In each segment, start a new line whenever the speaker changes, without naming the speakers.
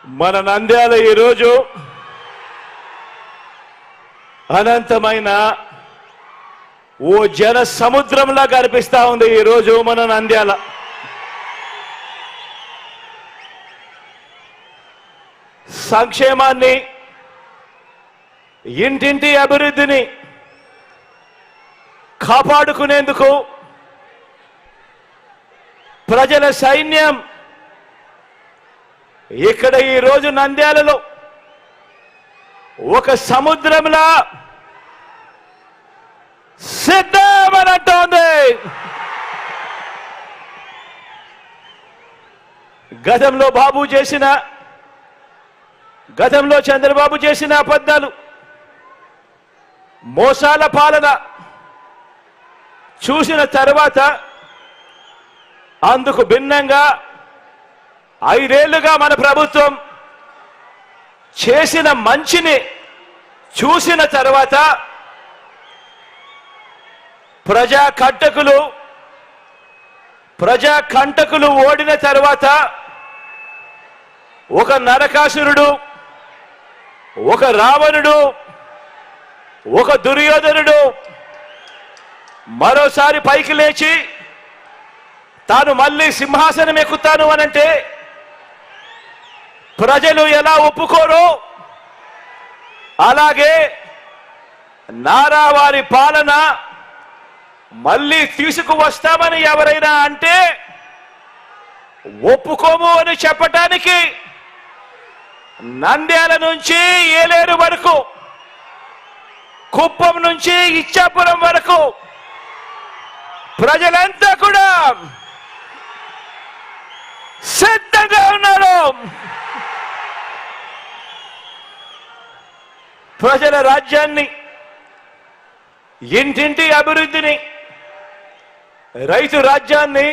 మన నంద్యాల ఈరోజు అనంతమైన ఓ జన సముద్రంలా కనిపిస్తా ఉంది. ఈరోజు మన నంద్యాల సంక్షేమాన్ని, ఇంటింటి అభివృద్ధిని కాపాడుకునేందుకు ప్రజల సైన్యం ఇక్కడ ఈరోజు నంద్యాలలో ఒక సముద్రంలా సిద్ధమనంటోంది. గతంలో చంద్రబాబు చేసిన అబద్ధాలు, మోసాల పాలన చూసిన తర్వాత అందుకు భిన్నంగా 5 ఏళ్లుగా మన ప్రభుత్వం చేసిన మంచిని చూసిన తర్వాత ప్రజా కంటకులు ఓడిన తర్వాత ఒక నరకాసురుడు, ఒక రావణుడు, ఒక దుర్యోధనుడు మరోసారి పైకి లేచి తాను మళ్ళీ సింహాసనం ఎక్కుతాను అనంటే ప్రజలు ఎలా ఒప్పుకోరు, అలాగే నారావారి పాలన మళ్ళీ తీసుకువస్తామని ఎవరైనా అంటే ఒప్పుకోము అని చెప్పటానికి నంద్యాల నుంచి ఏలేరు వరకు, కుప్పం నుంచి ఇచ్చాపురం వరకు ప్రజలంతా కూడా సిద్ధంగా ఉన్నారు. ప్రజల రాజ్యాన్ని, ఇంటింటి అభివృద్ధిని, రైతు రాజ్యాన్ని,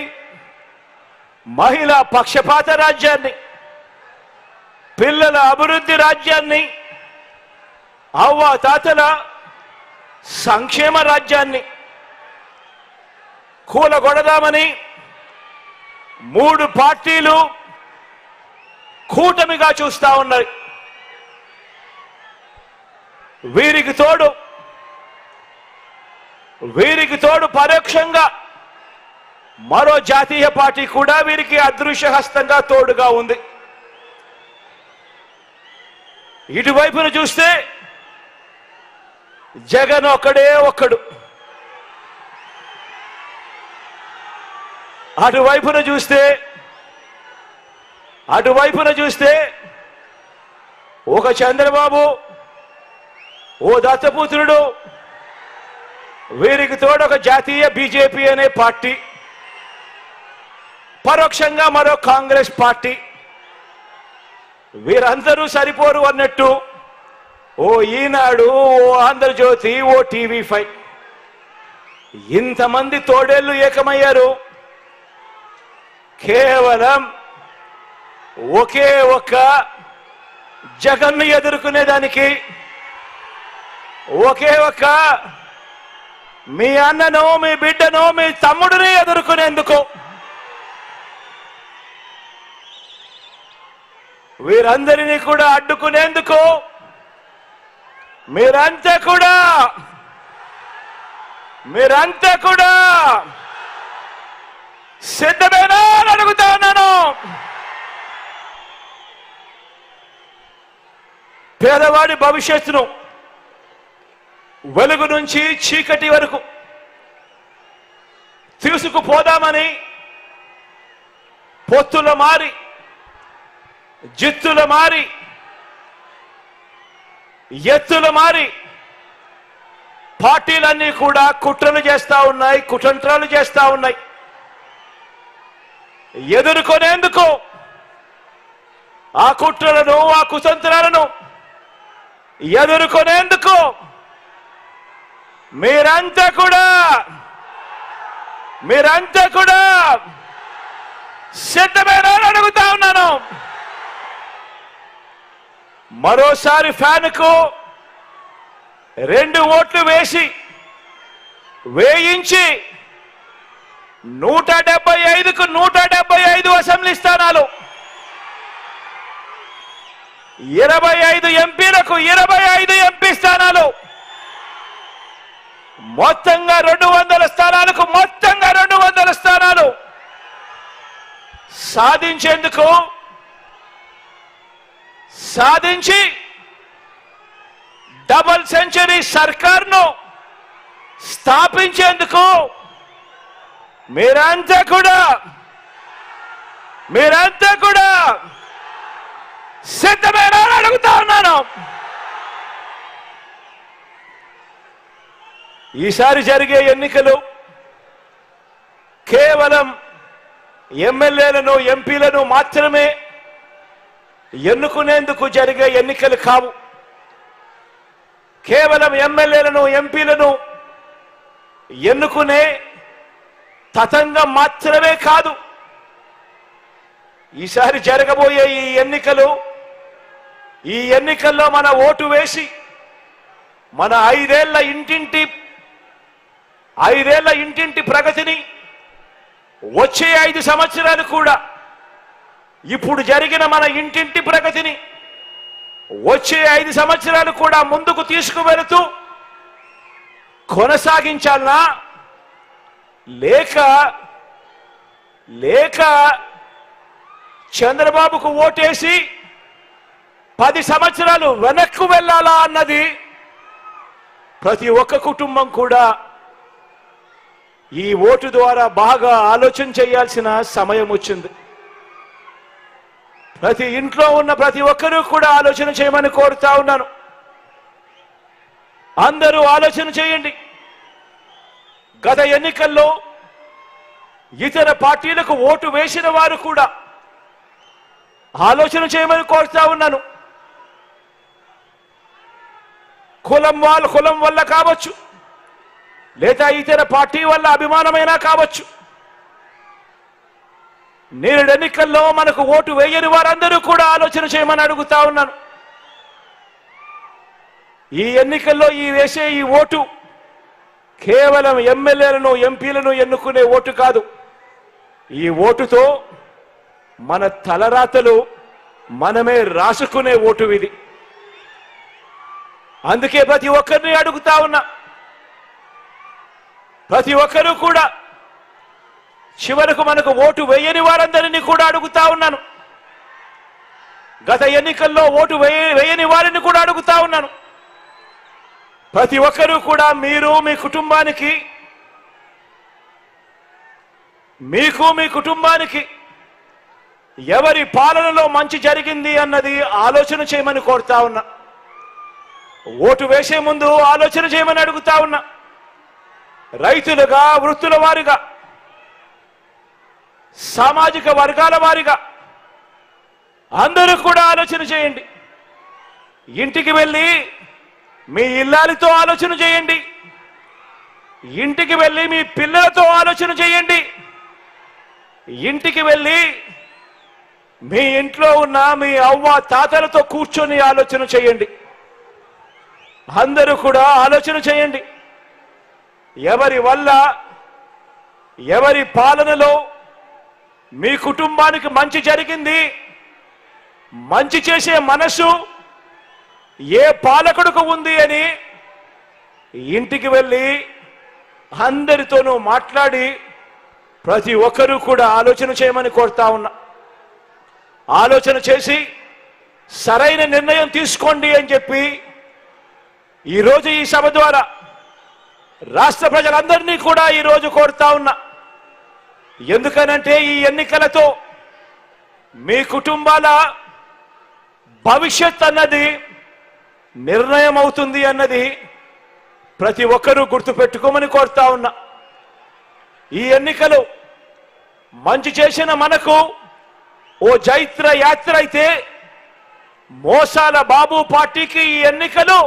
మహిళా పక్షపాత రాజ్యాన్ని, పిల్లల అభివృద్ధి రాజ్యాన్ని, అవ్వ తాతల సంక్షేమ రాజ్యాన్ని కూలగొడదామని 3 పార్టీలు కూటమిగా చూస్తా ఉన్నాయి. వీరికి తోడు పరోక్షంగా మరో జాతీయ పార్టీ కూడా వీరికి అదృశ్య హస్తంగా తోడుగా ఉంది. ఇటువైపున చూస్తే జగన్ ఒక్కడే ఒక్కడు, అటువైపున చూస్తే ఒక చంద్రబాబు, ఓ దత్తపుత్రుడు, వీరికి తోడు ఒక జాతీయ బీజేపీ అనే పార్టీ, పరోక్షంగా మరో కాంగ్రెస్ పార్టీ. వీరందరూ సరిపోరు అన్నట్టు ఓ ఈనాడు, ఓ ఆంధ్రజ్యోతి, ఓ టీవీ5 ఇంతమంది తోడేళ్లు ఏకమయ్యారు కేవలం ఒకే ఒక్క జగన్ను ఎదుర్కొనేదానికి, ఒకే ఒక్క మీ అన్నను, మీ బిడ్డను, మీ తమ్ముడిని ఎదుర్కొనేందుకు. వీరందరినీ కూడా అడ్డుకునేందుకు మీరంతా కూడా సిద్ధమేనా అని అడుగుతా ఉన్నాను. పేదవాడి భవిష్యత్తును వెలుగు నుంచి చీకటి వరకు తీసుకుపోదామని పొత్తుల మారి, జిత్తుల మారి, ఎత్తుల మారి పార్టీలన్నీ కూడా కుట్రలు చేస్తా ఉన్నాయి, కుతంత్రాలు చేస్తా ఉన్నాయి. ఎదుర్కొనేందుకు ఆ కుట్రలను, ఆ కుతంత్రాలను ఎదుర్కొనేందుకు మీరంతా కూడా సిద్ధమేనా అని అడుగుతా ఉన్నాను. మరోసారి ఫ్యాన్కు 2 ఓట్లు వేయించి 175కు 175 అసెంబ్లీ స్థానాలు 25 ఎంపీలకు 25 ఎంపీ స్థానాలు, మొత్తంగా 200 స్థానాలకు మొత్తంగా 200 స్థానాలు సాధించి డబుల్ సెంచరీ సర్కార్ను స్థాపించేందుకు మీరంతా కూడా సిద్ధమేనా అని అడుగుతా ఉన్నాను. ఈసారి జరిగే ఎన్నికలు కేవలం ఎమ్మెల్యేలను ఎంపీలను మాత్రమే ఎన్నుకునేందుకు జరిగే ఎన్నికలు కావు. కేవలం ఎమ్మెల్యేలను ఎంపీలను ఎన్నుకునే తతంగం మాత్రమే కాదు. ఈసారి జరగబోయే ఈ ఎన్నికల్లో మన ఓటు వేసి మన 5 ఏళ్ల ఇంటింటి ప్రగతిని, వచ్చే 5 సంవత్సరాలు కూడా ఇప్పుడు జరిగిన మన ఇంటింటి ప్రగతిని వచ్చే 5 సంవత్సరాలు కూడా ముందుకు తీసుకువెళుతూ కొనసాగించాలనా లేక చంద్రబాబుకు ఓటేసి 10 సంవత్సరాలు వెనక్కు వెళ్ళాలా అన్నది ప్రతి ఒక్క కుటుంబం కూడా ఈ ఓటు ద్వారా బాగా ఆలోచన చేయాల్సిన సమయం వచ్చింది. ప్రతి ఇంట్లో ఉన్న ప్రతి ఒక్కరూ కూడా ఆలోచన చేయమని కోరుతా ఉన్నాను. అందరూ ఆలోచన చేయండి. గత ఎన్నికల్లో ఇతర పార్టీలకు ఓటు వేసిన వారు కూడా ఆలోచన చేయమని కోరుతా ఉన్నాను. కులం వల్ల కావచ్చు, లేదా ఇతర పార్టీ వల్ల అభిమానమైనా కావచ్చు, నేడు ఎన్నికల్లో మనకు ఓటు వేయని వారందరూ కూడా ఆలోచన చేయమని అడుగుతా ఉన్నాను. ఈ ఎన్నికల్లో వేసే ఈ ఓటు కేవలం ఎమ్మెల్యేలను ఎంపీలను ఎన్నుకునే ఓటు కాదు. ఈ ఓటుతో మన తలరాతలు మనమే రాసుకునే ఓటు ఇది. అందుకే ప్రతి ఒక్కరిని అడుగుతా ఉన్నా, ప్రతి ఒక్కరూ కూడా చివరకు మనకు ఓటు వేయని వారందరినీ కూడా అడుగుతా ఉన్నాను. గత ఎన్నికల్లో ఓటు వేయని వారిని కూడా అడుగుతా ఉన్నాను. ప్రతి ఒక్కరూ కూడా మీరు మీ కుటుంబానికి ఎవరి పాలనలో మంచి జరిగింది అన్నది ఆలోచన చేయమని కోరుతా ఉన్నా. ఓటు వేసే ముందు ఆలోచన చేయమని అడుగుతా ఉన్నా. రైతులుగా, వృత్తుల వారిగా, సామాజిక వర్గాల వారిగా అందరూ కూడా ఆలోచన చేయండి. ఇంటికి వెళ్ళి మీ ఇల్లాలితో ఆలోచన చేయండి. ఇంటికి వెళ్ళి మీ పిల్లలతో ఆలోచన చేయండి. ఇంటికి వెళ్ళి మీ ఇంట్లో ఉన్న మీ అవ్వ తాతలతో కూర్చొని ఆలోచన చేయండి. అందరూ కూడా ఆలోచన చేయండి. ఎవరి వల్ల, ఎవరి పాలనలో మీ కుటుంబానికి మంచి జరిగింది, మంచి చేసే మనసు ఏ పాలకుడికి ఉంది అని ఇంటికి వెళ్ళి అందరితోనూ మాట్లాడి ప్రతి ఒక్కరూ కూడా ఆలోచన చేయమని కోరుతా ఉన్నా. ఆలోచన చేసి సరైన నిర్ణయం తీసుకోండి అని చెప్పి ఈరోజు ఈ సభ ద్వారా రాష్ట్ర ప్రజలందరినీ కూడా ఈరోజు కోరుతా ఉన్నా. ఎందుకనంటే ఈ ఎన్నికలతో మీ కుటుంబాల భవిష్యత్ అన్నది నిర్ణయం అవుతుంది అన్నది ప్రతి ఒక్కరూ గుర్తుపెట్టుకోమని కోరుతా ఉన్నా. ఈ ఎన్నికలు మంచి చేసిన మనకు ఓ జైత్ర యాత్ర అయితే, మోసాల బాబు పార్టీకి ఈ ఎన్నికలు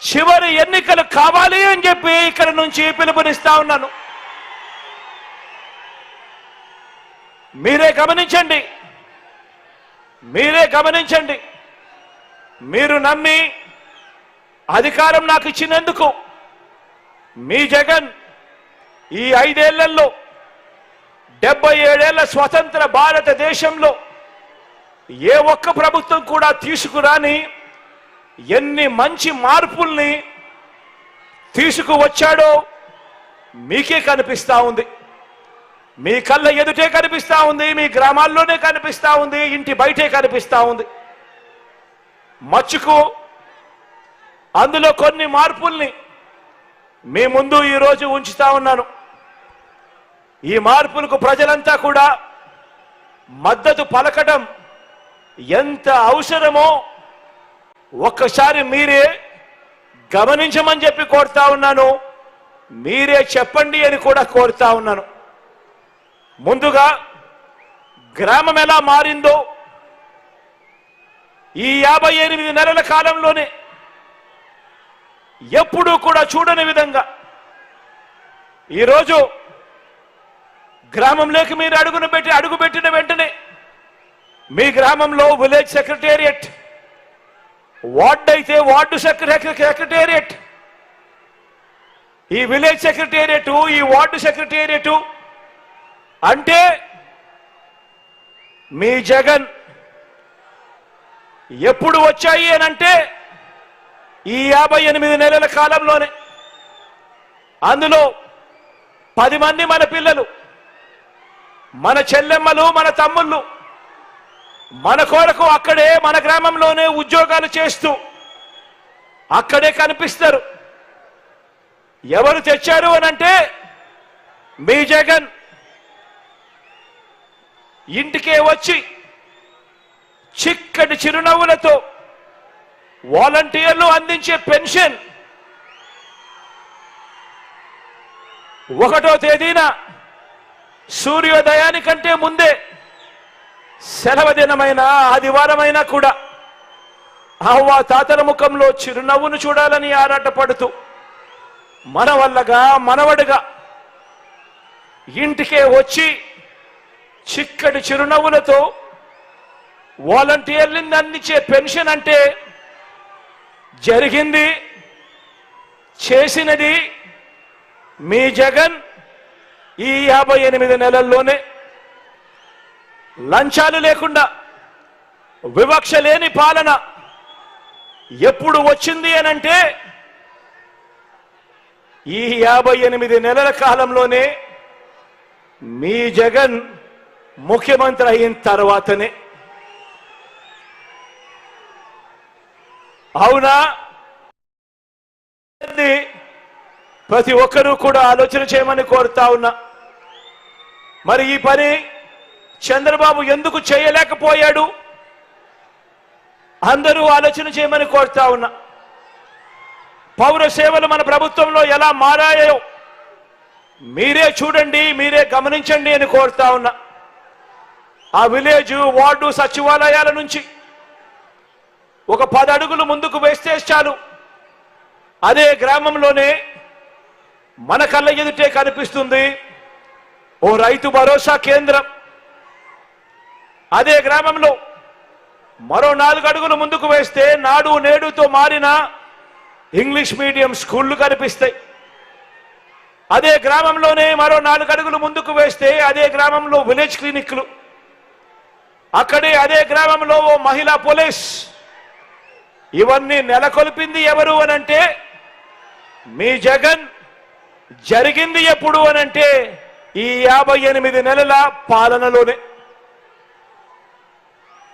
చివరి ఎన్నికలు కావాలి అని చెప్పి ఇక్కడ నుంచి పిలుపునిస్తా ఉన్నాను. మీరే గమనించండి. మీరు నమ్మి అధికారం నాకు ఇచ్చినందుకు మీ జగన్ ఈ 5 ఏళ్లలో 77 ఏళ్ల స్వతంత్ర భారతదేశంలో ఏ ఒక్క ప్రభుత్వం కూడా తీసుకురాని ఎన్ని మంచి మార్పుల్ని తీసుకువచ్చాడో మీకే కనిపిస్తా ఉంది. మీ కళ్ళ ఎదుటే కనిపిస్తా ఉంది, మీ గ్రామాల్లోనే కనిపిస్తా ఉంది, ఇంటి బయటే కనిపిస్తా ఉంది. మచ్చుకు అందులో కొన్ని మార్పుల్ని మీ ముందు ఈరోజు ఉంచుతా ఉన్నాను. ఈ మార్పులకు ప్రజలంతా కూడా మద్దతు పలకడం ఎంత అవసరమో ఒక్కసారి మీరే గమనించమని చెప్పి కోరుతా ఉన్నాను. మీరే చెప్పండి అని కూడా కోరుతా ఉన్నాను. ముందుగా గ్రామం ఎలా మారిందో ఈ 58 నెలల కాలంలోనే ఎప్పుడూ కూడా చూడని విధంగా ఈరోజు గ్రామంలోకి మీరు అడుగుపెట్టిన వెంటనే మీ గ్రామంలో విలేజ్ సెక్రటేరియట్, వార్డు అయితే వార్డు సెక్రటేరియట్, ఈ విలేజ్ సెక్రటేరియట్, ఈ వార్డు సెక్రటేరియట్ అంటే మీ జగన్ ఎప్పుడు వచ్చాయి అనంటే ఈ 58 నెలల కాలంలోనే. అందులో 10 మంది మన పిల్లలు, మన చెల్లెమ్మలు, మన తమ్ముళ్ళు మన కొరకు అక్కడే మన గ్రామంలోనే ఉద్యోగాలు చేస్తూ అక్కడే కనిపిస్తారు. ఎవరు తెచ్చారు అనంటే మీ జగన్. ఇంటికే వచ్చి చిక్కటి చిరునవ్వులతో వాలంటీర్లు అందించే పెన్షన్ 1వ తేదీన సూర్యోదయానికంటే ముందే సెలవు దినమైన ఆదివారమైనా కూడా అవ్వ తాతల ముఖంలో చిరునవ్వును చూడాలని ఆరాటపడుతూ మనవల్లగా మనవడిగా ఇంటికే వచ్చి చిక్కటి చిరునవ్వులతో వాలంటీర్లను అందించే పెన్షన్ అంటే జరిగింది, చేసినది మీ జగన్ ఈ 58 నెలల్లోనే. లంచాలు లేకుండా వివక్ష లేని పాలన ఎప్పుడు వచ్చింది అనంటే ఈ 58 నెలల కాలంలోనే మీ జగన్ ముఖ్యమంత్రి అయిన తర్వాతనే. అవునా? ప్రతి ఒక్కరూ కూడా ఆలోచన చేయమని కోరుతా ఉన్నా. మరి ఈ పని చంద్రబాబు ఎందుకు చేయలేకపోయాడు? అందరూ ఆలోచన చేయమని కోరుతా ఉన్నా. పౌర సేవలు మన ప్రభుత్వంలో ఎలా మారాయో మీరే చూడండి, మీరే గమనించండి అని కోరుతా ఉన్నా. ఆ విలేజ్, వార్డు, సచివాలయాల నుంచి ఒక 10 అడుగులు ముందుకు వేస్తే చాలు, అదే గ్రామంలోనే మన కళ్ళ ఎదుటే కనిపిస్తుంది ఓ రైతు భరోసా కేంద్రం. అదే గ్రామంలో మరో 4 అడుగులు ముందుకు వేస్తే నాడు నేడుతో మారిన ఇంగ్లీష్ మీడియం స్కూళ్లు కనిపిస్తాయి. అదే గ్రామంలోనే మరో 4 అడుగులు ముందుకు వేస్తే అదే గ్రామంలో విలేజ్ క్లినిక్లు, అక్కడే అదే గ్రామంలో ఓ మహిళా పోలీస్. ఇవన్నీ నెలకొల్పింది ఎవరు అనంటే మీ జగన్. జరిగింది ఎప్పుడు అనంటే ఈ 58 నెలల పాలనలోనే.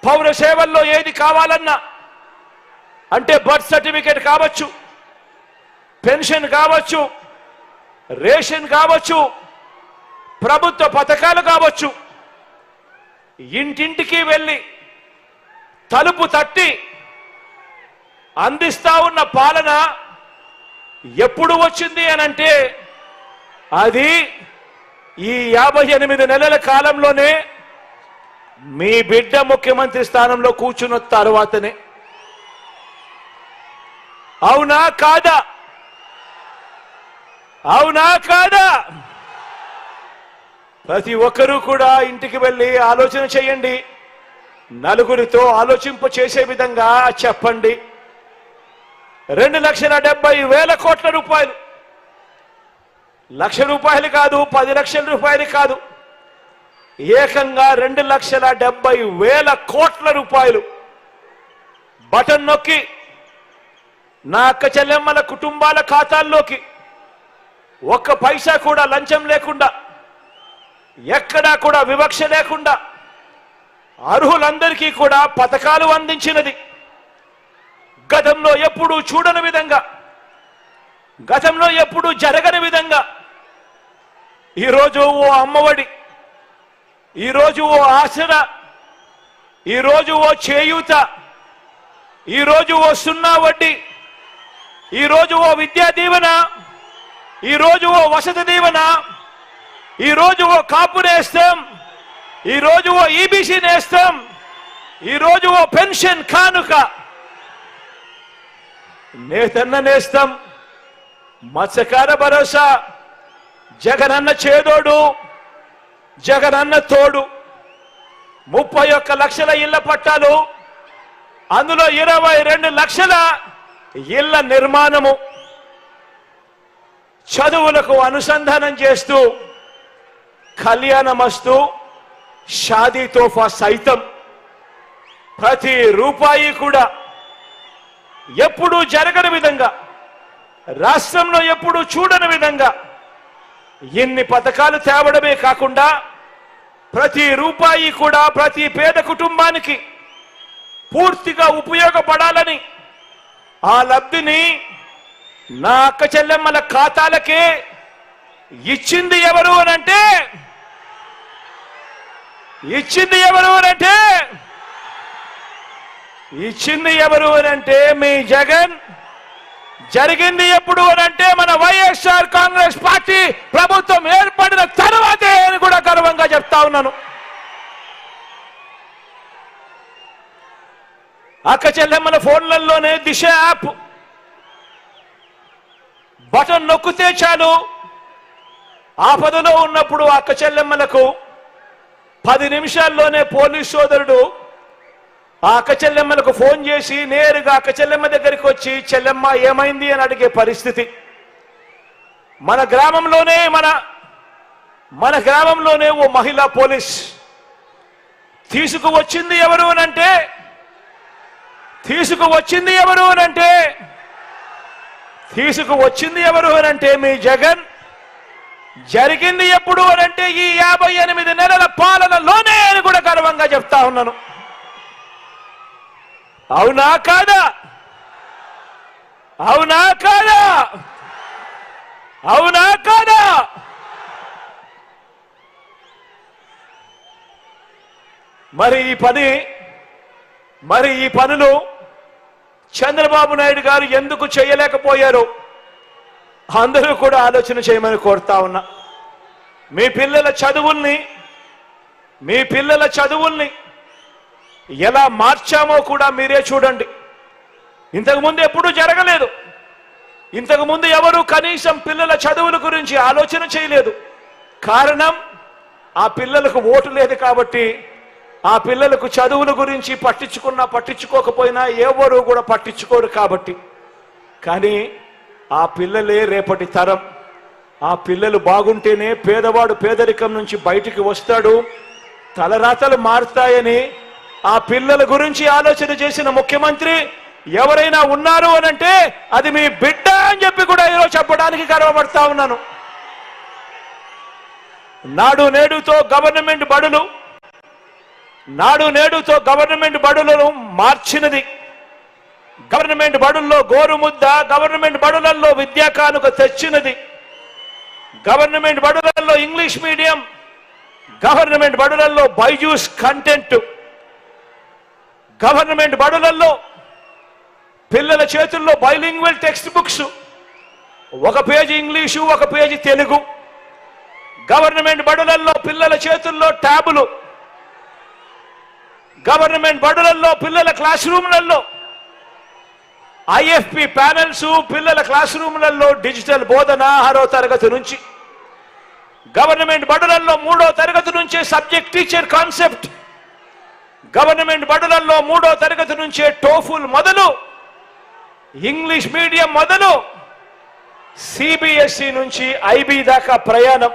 పౌర సేవల్లో ఏది కావాలన్నా అంటే బర్త్ సర్టిఫికేట్ కావచ్చు, పెన్షన్ కావచ్చు, రేషన్ కావచ్చు, ప్రభుత్వ పథకాలు కావచ్చు, ఇంటింటికి వెళ్ళి తలుపు తట్టి అందిస్తా ఉన్న పాలన ఎప్పుడు వచ్చింది అనంటే అది ఈ 58 నెలల కాలంలోనే మీ బిడ్డ ముఖ్యమంత్రి స్థానంలో కూర్చున్న తర్వాతనే. అవునా కాదా? అవునా కాదా? ప్రతి ఒక్కరూ కూడా ఇంటికి వెళ్ళి ఆలోచన చేయండి, నలుగురితో ఆలోచింప చేసే విధంగా చెప్పండి. 2,70,000 కోట్ల రూపాయలు, 1,00,000 రూపాయలు కాదు, 10 లక్షల రూపాయలు కాదు, ఏకంగా 2,70,000 కోట్ల రూపాయలు బటన్ నొక్కి నా అక్క చెల్లెమ్మల కుటుంబాల ఖాతాల్లోకి ఒక్క పైసా కూడా లంచం లేకుండా, ఎక్కడా కూడా వివక్ష లేకుండా అర్హులందరికీ కూడా పథకాలు అందించినది. గతంలో ఎప్పుడూ చూడని విధంగా, గతంలో ఎప్పుడూ జరగని విధంగా ఈరోజు ఓ అమ్మఒడి, ఈరోజు ఓ ఆసరా, ఈరోజు ఓ చేయూత, ఈరోజు ఓ సున్నా వడ్డీ, ఈరోజు ఓ విద్యా దీవెన, ఈరోజు ఓ వసతి దీవెన, ఈరోజు ఓ కాపు నేస్తం, ఈరోజు ఓ ఈబీసీ నేస్తం, ఈరోజు ఓ పెన్షన్ కానుక, నేతన్న నేస్తం, మత్స్యకార భరోసా, జగనన్న చేదోడు, జగనన్న తోడు, 31 లక్షల ఇళ్ల పట్టాలు, అందులో 22 లక్షల ఇళ్ల నిర్మాణము, చదువులకు అనుసంధానం చేస్తూ కళ్యాణమస్తు, షాదీ తోఫా సైతం ప్రతి రూపాయి కూడా ఎప్పుడూ జరగని విధంగా, రాష్ట్రంలో ఎప్పుడూ చూడని విధంగా ఇన్ని పథకాలు తేవడమే కాకుండా ప్రతి రూపాయి కూడా ప్రతి పేద కుటుంబానికి పూర్తిగా ఉపయోగపడాలని ఆ లబ్ధిని నా అక్క చెల్లెమ్మల ఖాతాలకే ఇచ్చింది ఎవరు అనంటే, ఇచ్చింది ఎవరు అనంటే, ఇచ్చింది ఎవరు అనంటే మీ జగన్. జరిగింది ఎప్పుడు అనంటే మన వైఎస్ఆర్ కాంగ్రెస్ పార్టీ ప్రభుత్వం ఏర్పడిన తర్వాతే అని కూడా గర్వంగా చెప్తా ఉన్నాను. అక్క చెల్లెమ్మల ఫోన్లలోనే దిశ యాప్ బటన్ నొక్కితే చాలు, ఆపదలో ఉన్నప్పుడు అక్క చెల్లెమ్మలకు 10 నిమిషాల్లోనే పోలీస్ సోదరుడు ఆ అక్క చెల్లెమ్మలకు ఫోన్ చేసి నేరుగా అక్క చెల్లెమ్మ దగ్గరికి వచ్చి చెల్లెమ్మ ఏమైంది అని అడిగే పరిస్థితి. మన గ్రామంలోనే ఓ మహిళా పోలీస్ తీసుకువచ్చింది ఎవరు అనంటే, తీసుకువచ్చింది ఎవరు అనంటే మీ జగన్. జరిగింది ఎప్పుడు అనంటే ఈ 58 నెలల పాలనలోనే అని కూడా గర్వంగా చెప్తా ఉన్నాను. అవునా కాదా? అవునా కాదా? అవునా కాదా? మరి ఈ పనులు చంద్రబాబు నాయుడు గారు ఎందుకు చేయలేకపోయారు? అందరూ కూడా ఆలోచన చేయమని కోరుతా ఉన్నా. మీ పిల్లల చదువుల్ని ఎలా మార్చామో కూడా మీరే చూడండి. ఇంతకుముందు ఎప్పుడూ జరగలేదు. ఇంతకుముందు ఎవరు కనీసం పిల్లల చదువుల గురించి ఆలోచన చేయలేదు. కారణం ఆ పిల్లలకు ఓటు లేదు కాబట్టి, ఆ పిల్లలకు చదువుల గురించి పట్టించుకోకపోయినా ఎవరు కూడా పట్టించుకోరు కాబట్టి. కానీ ఆ పిల్లలే రేపటి తరం. ఆ పిల్లలు బాగుంటేనే పేదవాడు పేదరికం నుంచి బయటికి వస్తాడు, తలరాతలు మారుతాయని ఆ పిల్లల గురించి ఆలోచన చేసిన ముఖ్యమంత్రి ఎవరైనా ఉన్నారు అనంటే అది మీ బిడ్డ అని చెప్పి కూడా ఈరోజు చెప్పడానికి గర్వపడతా ఉన్నాను. నాడు నేడుతో గవర్నమెంట్ బడులను మార్చినది, గవర్నమెంట్ బడుల్లో గోరుముద్ద, గవర్నమెంట్ బడులలో విద్యా కానుక తెచ్చినది, గవర్నమెంట్ బడులలో ఇంగ్లీష్ మీడియం, గవర్నమెంట్ బడులలో బైజూస్ కంటెంట్, గవర్నమెంట్ బడులలో పిల్లల చేతుల్లో bilingual text books, 1 page English 1 page Telugu, government బడులలో పిల్లల చేతుల్లో ట్యాబులు, గవర్నమెంట్ బడులలో పిల్లల క్లాస్ రూమ్లలో ఐఎఫ్పి ప్యానెల్స్, పిల్లల క్లాస్ రూమ్లలో డిజిటల్ బోధన 6వ తరగతి నుంచి, గవర్నమెంట్ బడులలో 3వ తరగతి నుంచే సబ్జెక్ట్ టీచర్ కాన్సెప్ట్, గవర్నమెంట్ బడులలో 3వ తరగతి నుంచే టోఫుల్ మొదలు, ఇంగ్లీష్ మీడియం మొదలు, సిబిఎస్ఈ నుంచి ఐబీ దాకా ప్రయాణం.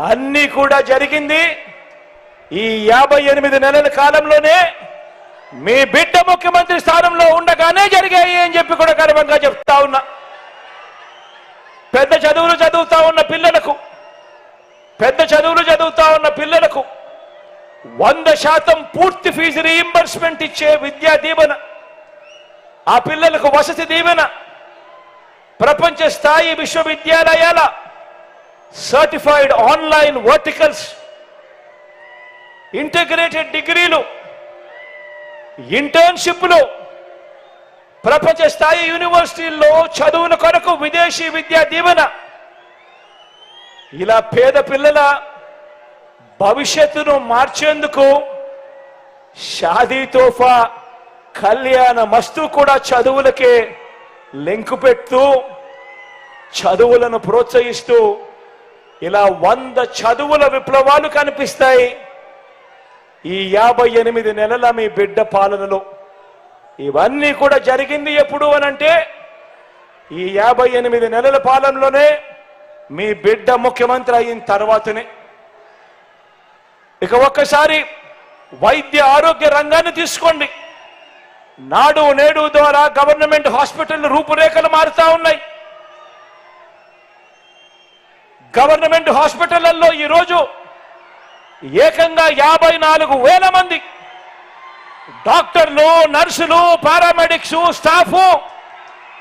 అన్నీ కూడా జరిగింది ఈ 58 నెలల కాలంలోనే మీ బిడ్డ ముఖ్యమంత్రి స్థానంలో ఉండగానే జరిగాయి అని చెప్పి కూడా గర్వంగా చెప్తా ఉన్నా. పెద్ద చదువులు చదువుతా ఉన్న పిల్లలకు 100% పూర్తి ఫీజు రీయింబర్స్మెంట్ ఇచ్చే విద్యా దీవెన, ఆ పిల్లలకు వసతి దీవెన, ప్రపంచ స్థాయి విశ్వవిద్యాలయాల సర్టిఫైడ్ ఆన్లైన్ వర్టికల్స్, ఇంటిగ్రేటెడ్ డిగ్రీలు, ఇంటర్న్షిప్లు, ప్రపంచ స్థాయి యూనివర్సిటీల్లో చదువుల కొరకు విదేశీ విద్యా దీవెన, ఇలా పేద పిల్లల భవిష్యత్తును మార్చేందుకు షాదీ తోఫా, కళ్యాణ మస్తు కూడా చదువులకే లింకు పెడుతూ చదువులను ప్రోత్సహిస్తూ ఇలా 100 చదువుల విప్లవాలు కనిపిస్తాయి ఈ 58 నెలల మీ బిడ్డ పాలనలో. ఇవన్నీ కూడా జరిగింది ఎప్పుడు అనంటే ఈ 58 నెలల పాలనలోనే మీ బిడ్డ ముఖ్యమంత్రి అయిన తర్వాతనే. ఇక ఒక్కసారి వైద్య ఆరోగ్య రంగాన్ని తీసుకోండి. నాడు నేడు ద్వారా గవర్నమెంట్ హాస్పిటల్ రూపురేఖలు మారుతా ఉన్నాయి. గవర్నమెంట్ హాస్పిటళ్లలో ఈరోజు ఏకంగా 54,000 మంది డాక్టర్లు, నర్సులు, పారామెడిక్స్, స్టాఫ్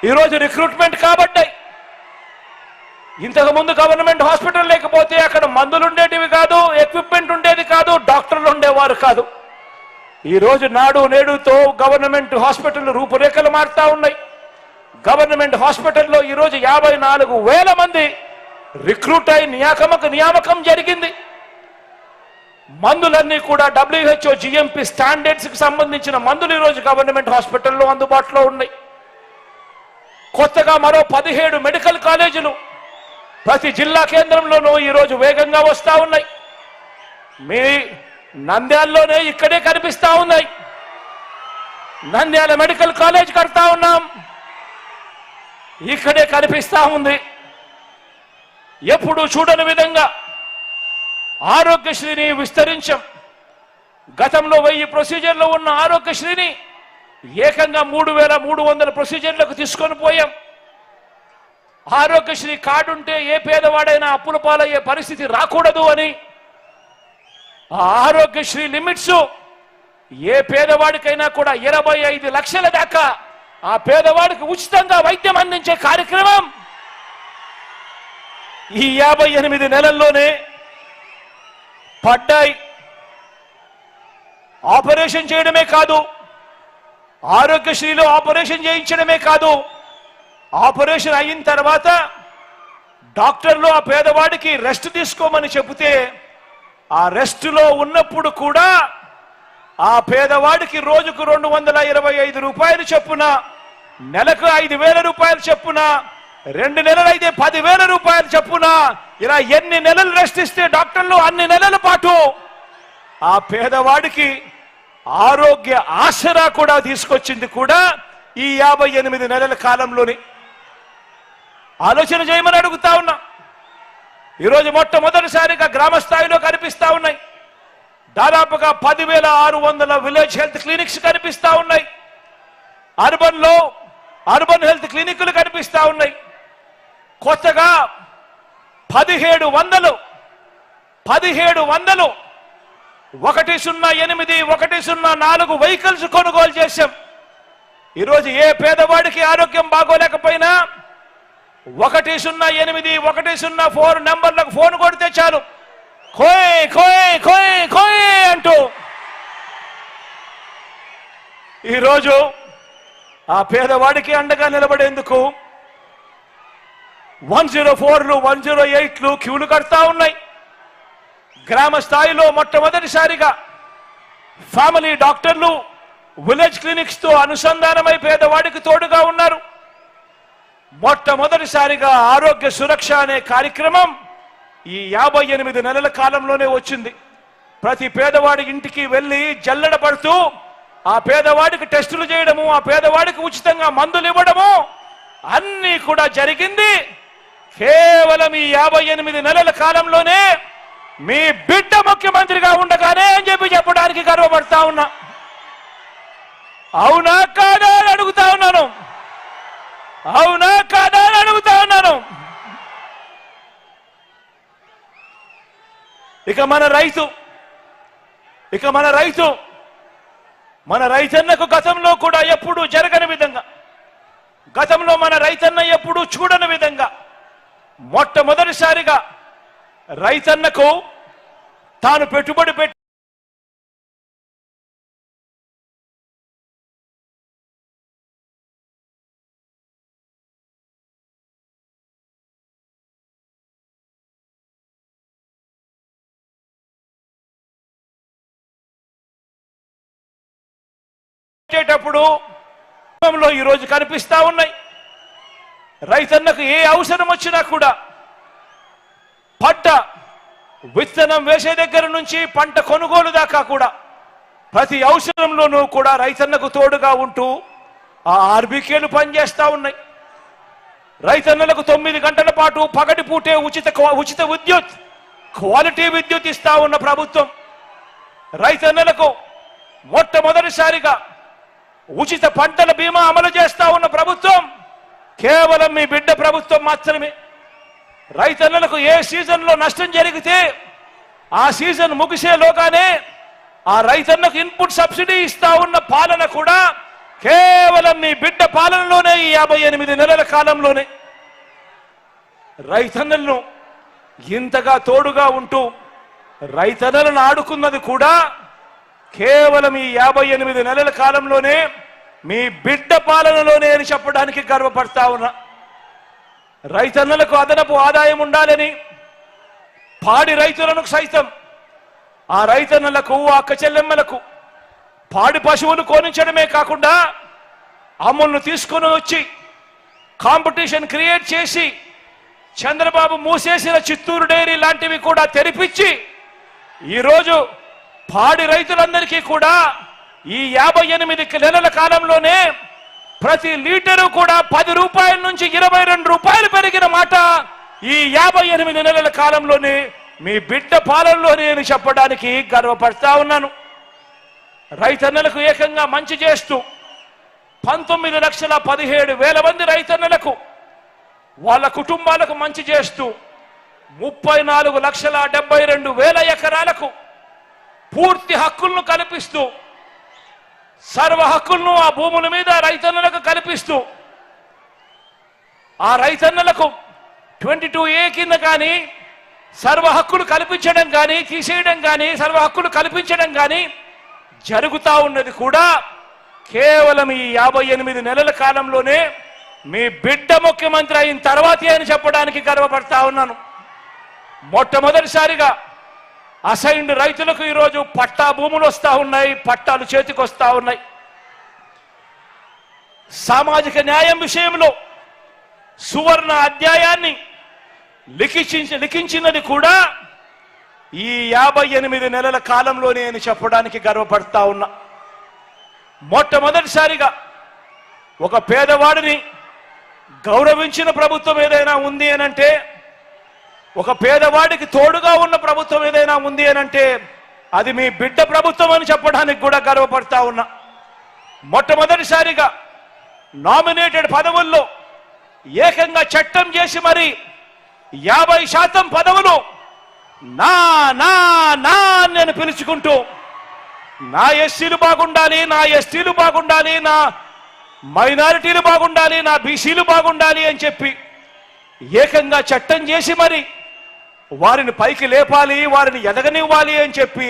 ఈరోజు రిక్రూట్మెంట్ కాబట్టాయి. ఇంతకు ముందు గవర్నమెంట్ హాస్పిటల్ లేకపోతే అక్కడ మందులు ఉండేటివి కాదు, ఎక్విప్మెంట్ ఉండేది కాదు, డాక్టర్లు ఉండేవారు కాదు. ఈరోజు నాడు నేడుతో గవర్నమెంట్ హాస్పిటల్ రూపురేఖలు మారుతా ఉన్నాయి. గవర్నమెంట్ హాస్పిటల్లో ఈరోజు 54,000 మంది రిక్రూట్ అయి నియామకం జరిగింది. మందులన్నీ కూడా WHO GMP స్టాండర్డ్స్ కి సంబంధించిన మందులు ఈరోజు గవర్నమెంట్ హాస్పిటల్లో అందుబాటులో ఉన్నాయి. కొత్తగా మరో 17 మెడికల్ కాలేజీలు ప్రతి జిల్లా కేంద్రంలోనూ ఈరోజు వేగంగా వస్తా ఉన్నాయి. మీ నంద్యాలలోనే ఇక్కడే కనిపిస్తా ఉన్నాయి. నంద్యాల మెడికల్ కాలేజ్ కడతా ఉన్నాం, ఇక్కడే కనిపిస్తా ఉంది. ఎప్పుడు చూడని విధంగా ఆరోగ్యశ్రీని విస్తరించాం. గతంలో 1000 ప్రొసీజర్లు ఉన్న ఆరోగ్యశ్రీని ఏకంగా 3,300 ప్రొసీజర్లకు తీసుకొని పోయాం. ఆరోగ్యశ్రీ కార్డు ఉంటే ఏ పేదవాడైనా అప్పుల పాలయ్యే పరిస్థితి రాకూడదు అని ఆ ఆరోగ్యశ్రీ లిమిట్స్ ఏ పేదవాడికైనా కూడా 25 లక్షల దాకా ఆ పేదవాడికి ఉచితంగా వైద్యం అందించే కార్యక్రమం ఈ 58 నెలల్లోనే పడ్డాయి. ఆపరేషన్ చేయడమే కాదు, ఆరోగ్యశ్రీలో ఆపరేషన్ చేయించడమే కాదు, ఆపరేషన్ అయిన తర్వాత డాక్టర్లు ఆ పేదవాడికి రెస్ట్ తీసుకోమని చెబితే ఆ రెస్ట్లో ఉన్నప్పుడు కూడా ఆ పేదవాడికి రోజుకు 225 రూపాయలు చొప్పున, నెలకు 5,000 రూపాయలు చొప్పున, 2 నెలలైతే 10,000 రూపాయలు చొప్పున, ఇలా ఎన్ని నెలలు రెస్ట్ ఇస్తే డాక్టర్లు అన్ని నెలల పాటు ఆ పేదవాడికి ఆరోగ్య ఆసరా కూడా తీసుకొచ్చింది కూడా ఈ 58 నెలల కాలంలోనే. ఆలోచన చేయమని అడుగుతా ఉన్నా. ఈరోజు మొట్టమొదటిసారిగా గ్రామ స్థాయిలో కనిపిస్తా ఉన్నాయి. దాదాపుగా 10,600 విలేజ్ హెల్త్ క్లినిక్స్ కనిపిస్తా ఉన్నాయి. అర్బన్ హెల్త్ క్లినిక్లు కనిపిస్తా ఉన్నాయి. కొత్తగా 1700 108 104 వెహికల్స్ కొనుగోలు చేశాం. ఈరోజు ఏ పేదవాడికి ఆరోగ్యం బాగోలేకపోయినా 108 104 నెంబర్లకు ఫోన్ కొడితే చాలు, కోయ్ కోయ్ కోయ్ కోయ్ అంటూ ఈరోజు ఆ పేదవాడికి అండగా నిలబడేందుకు 104లు 108లు క్యూలు కడతా ఉన్నాయి. గ్రామ స్థాయిలో మొట్టమొదటిసారిగా ఫ్యామిలీ డాక్టర్లు విలేజ్ క్లినిక్స్ తో అనుసంధానమై పేదవాడికి తోడుగా ఉన్నారు. మొట్టమొదటిసారిగా ఆరోగ్య సురక్ష అనే కార్యక్రమం ఈ 58 నెలల కాలంలోనే వచ్చింది. ప్రతి పేదవాడి ఇంటికి వెళ్ళి జల్లెడ పడుతూ ఆ పేదవాడికి టెస్టులు చేయడము, ఆ పేదవాడికి ఉచితంగా మందులు ఇవ్వడము అన్నీ కూడా జరిగింది కేవలం ఈ 58 నెలల కాలంలోనే మీ బిడ్డ ముఖ్యమంత్రిగా ఉండగానే అని చెప్పడానికి గర్వపడతా ఉన్నా. అవునా కాదా అని అడుగుతా ఉన్నాను. అవునా కాదా అని అడుగుతా ఉన్నాను. ఇక మన రైతన్నకు గతంలో కూడా ఎప్పుడు జరగని విధంగా, గతంలో మన రైతన్న ఎప్పుడు చూడని విధంగా మొట్టమొదటిసారిగా రైతన్నకు తాను పెట్టుబడి పెట్టేటప్పుడు ఈరోజు కనిపిస్తా ఉన్నాయి. రైతన్నకు ఏ అవసరం వచ్చినా కూడా పంట విత్తనం వేసే దగ్గర నుంచి పంట కొనుగోలు దాకా కూడా ప్రతి అవసరంలోనూ కూడా రైతన్నకు తోడుగా ఉంటూ ఆ ఆర్బీకేలు పనిచేస్తా ఉన్నాయి. రైతన్నలకు 9 గంటల పాటు పగటి పూటే ఉచిత విద్యుత్, క్వాలిటీ విద్యుత్ ఇస్తా ఉన్న ప్రభుత్వం. రైతన్నలకు మొట్టమొదటిసారిగా ఉచిత పంటల బీమా అమలు చేస్తా ఉన్న ప్రభుత్వం కేవలం మీ బిడ్డ ప్రభుత్వం మాత్రమే. రైతన్నలకు ఏ సీజన్లో నష్టం జరిగితే ఆ సీజన్ ముగిసేలోగానే ఆ రైతన్నకు ఇన్పుట్ సబ్సిడీ ఇస్తా ఉన్న పాలన కూడా కేవలం మీ బిడ్డ పాలనలోనే, ఈ 58 నెలల కాలంలోనే రైతన్నలను ఇంతగా తోడుగా ఉంటూ రైతన్నలను ఆడుకున్నది కూడా కేవలం ఈ 58 నెలల కాలంలోనే, మీ బిడ్డ పాలనలోనే అని చెప్పడానికి గర్వపడతా ఉన్నా. రైతన్నలకు అదనపు ఆదాయం ఉండాలని పాడి రైతులను సైతం, ఆ రైతన్నలకు, అక్క చెల్లెమ్మలకు పాడి పశువులు కొనించడమే కాకుండా అమ్ములను తీసుకుని వచ్చి కాంపిటీషన్ క్రియేట్ చేసి చంద్రబాబు మూసేసిన చిత్తూరు డైరీ లాంటివి కూడా తెరిపించి ఈరోజు పాడి రైతులందరికీ కూడా ఈ 58 నెలల కాలంలోనే ప్రతి లీటరు కూడా 10 రూపాయల నుంచి 22 రూపాయలు పెరిగిన మాట ఈ 58 నెలల కాలంలోనే మీ బిడ్డ పాలనలోనే అని చెప్పడానికి గర్వపడతా ఉన్నాను. రైతన్నలకు ఏకంగా మంచి చేస్తూ 19,17,000 మంది రైతన్నలకు, వాళ్ళ కుటుంబాలకు మంచి చేస్తూ 34,72,000 ఎకరాలకు పూర్తి హక్కులను కల్పిస్తూ, సర్వ హక్కులను ఆ భూముల మీద రైతన్నలకు కల్పిస్తూ, ఆ రైతన్నలకు 22A కింద కానీ సర్వ హక్కులు కల్పించడం కానీ, తీసేయడం కానీ, సర్వ హక్కులు కల్పించడం కానీ జరుగుతా ఉన్నది కూడా కేవలం ఈ 58 నెలల కాలంలోనే మీ బిడ్డ ముఖ్యమంత్రి అయిన తర్వాతే అని చెప్పడానికి గర్వపడతా ఉన్నాను. మొట్టమొదటిసారిగా అసైన్డ్ రైతులకు ఈరోజు పట్టా భూములు వస్తా ఉన్నాయి, పట్టాలు చేతికి వస్తా ఉన్నాయి. సామాజిక న్యాయం విషయంలో సువర్ణ అధ్యాయాన్ని లిఖించినది కూడా ఈ 58 నెలల కాలంలోనే అని చెప్పడానికి గర్వపడతా ఉన్నా. మొట్టమొదటిసారిగా ఒక పేదవాడిని గౌరవించిన ప్రభుత్వం ఏదైనా ఉంది అనంటే, ఒక పేదవాడికి తోడుగా ఉన్న ప్రభుత్వం ఏదైనా ఉంది అనంటే అది మీ బిడ్డ ప్రభుత్వం అని చెప్పడానికి కూడా గర్వపడతా ఉన్నా. మొట్టమొదటిసారిగా నామినేటెడ్ పదవుల్లో ఏకంగా చట్టం చేసి మరి 50% పదవులు నా నా నా నేను పిలుచుకుంటూ, నా ఎస్సీలు బాగుండాలి, నా ఎస్టీలు బాగుండాలి, నా మైనారిటీలు బాగుండాలి, నా బీసీలు బాగుండాలి అని చెప్పి ఏకంగా చట్టం చేసి మరి వారిని పైకి లేపాలి, వారిని ఎదగనివ్వాలి అని చెప్పి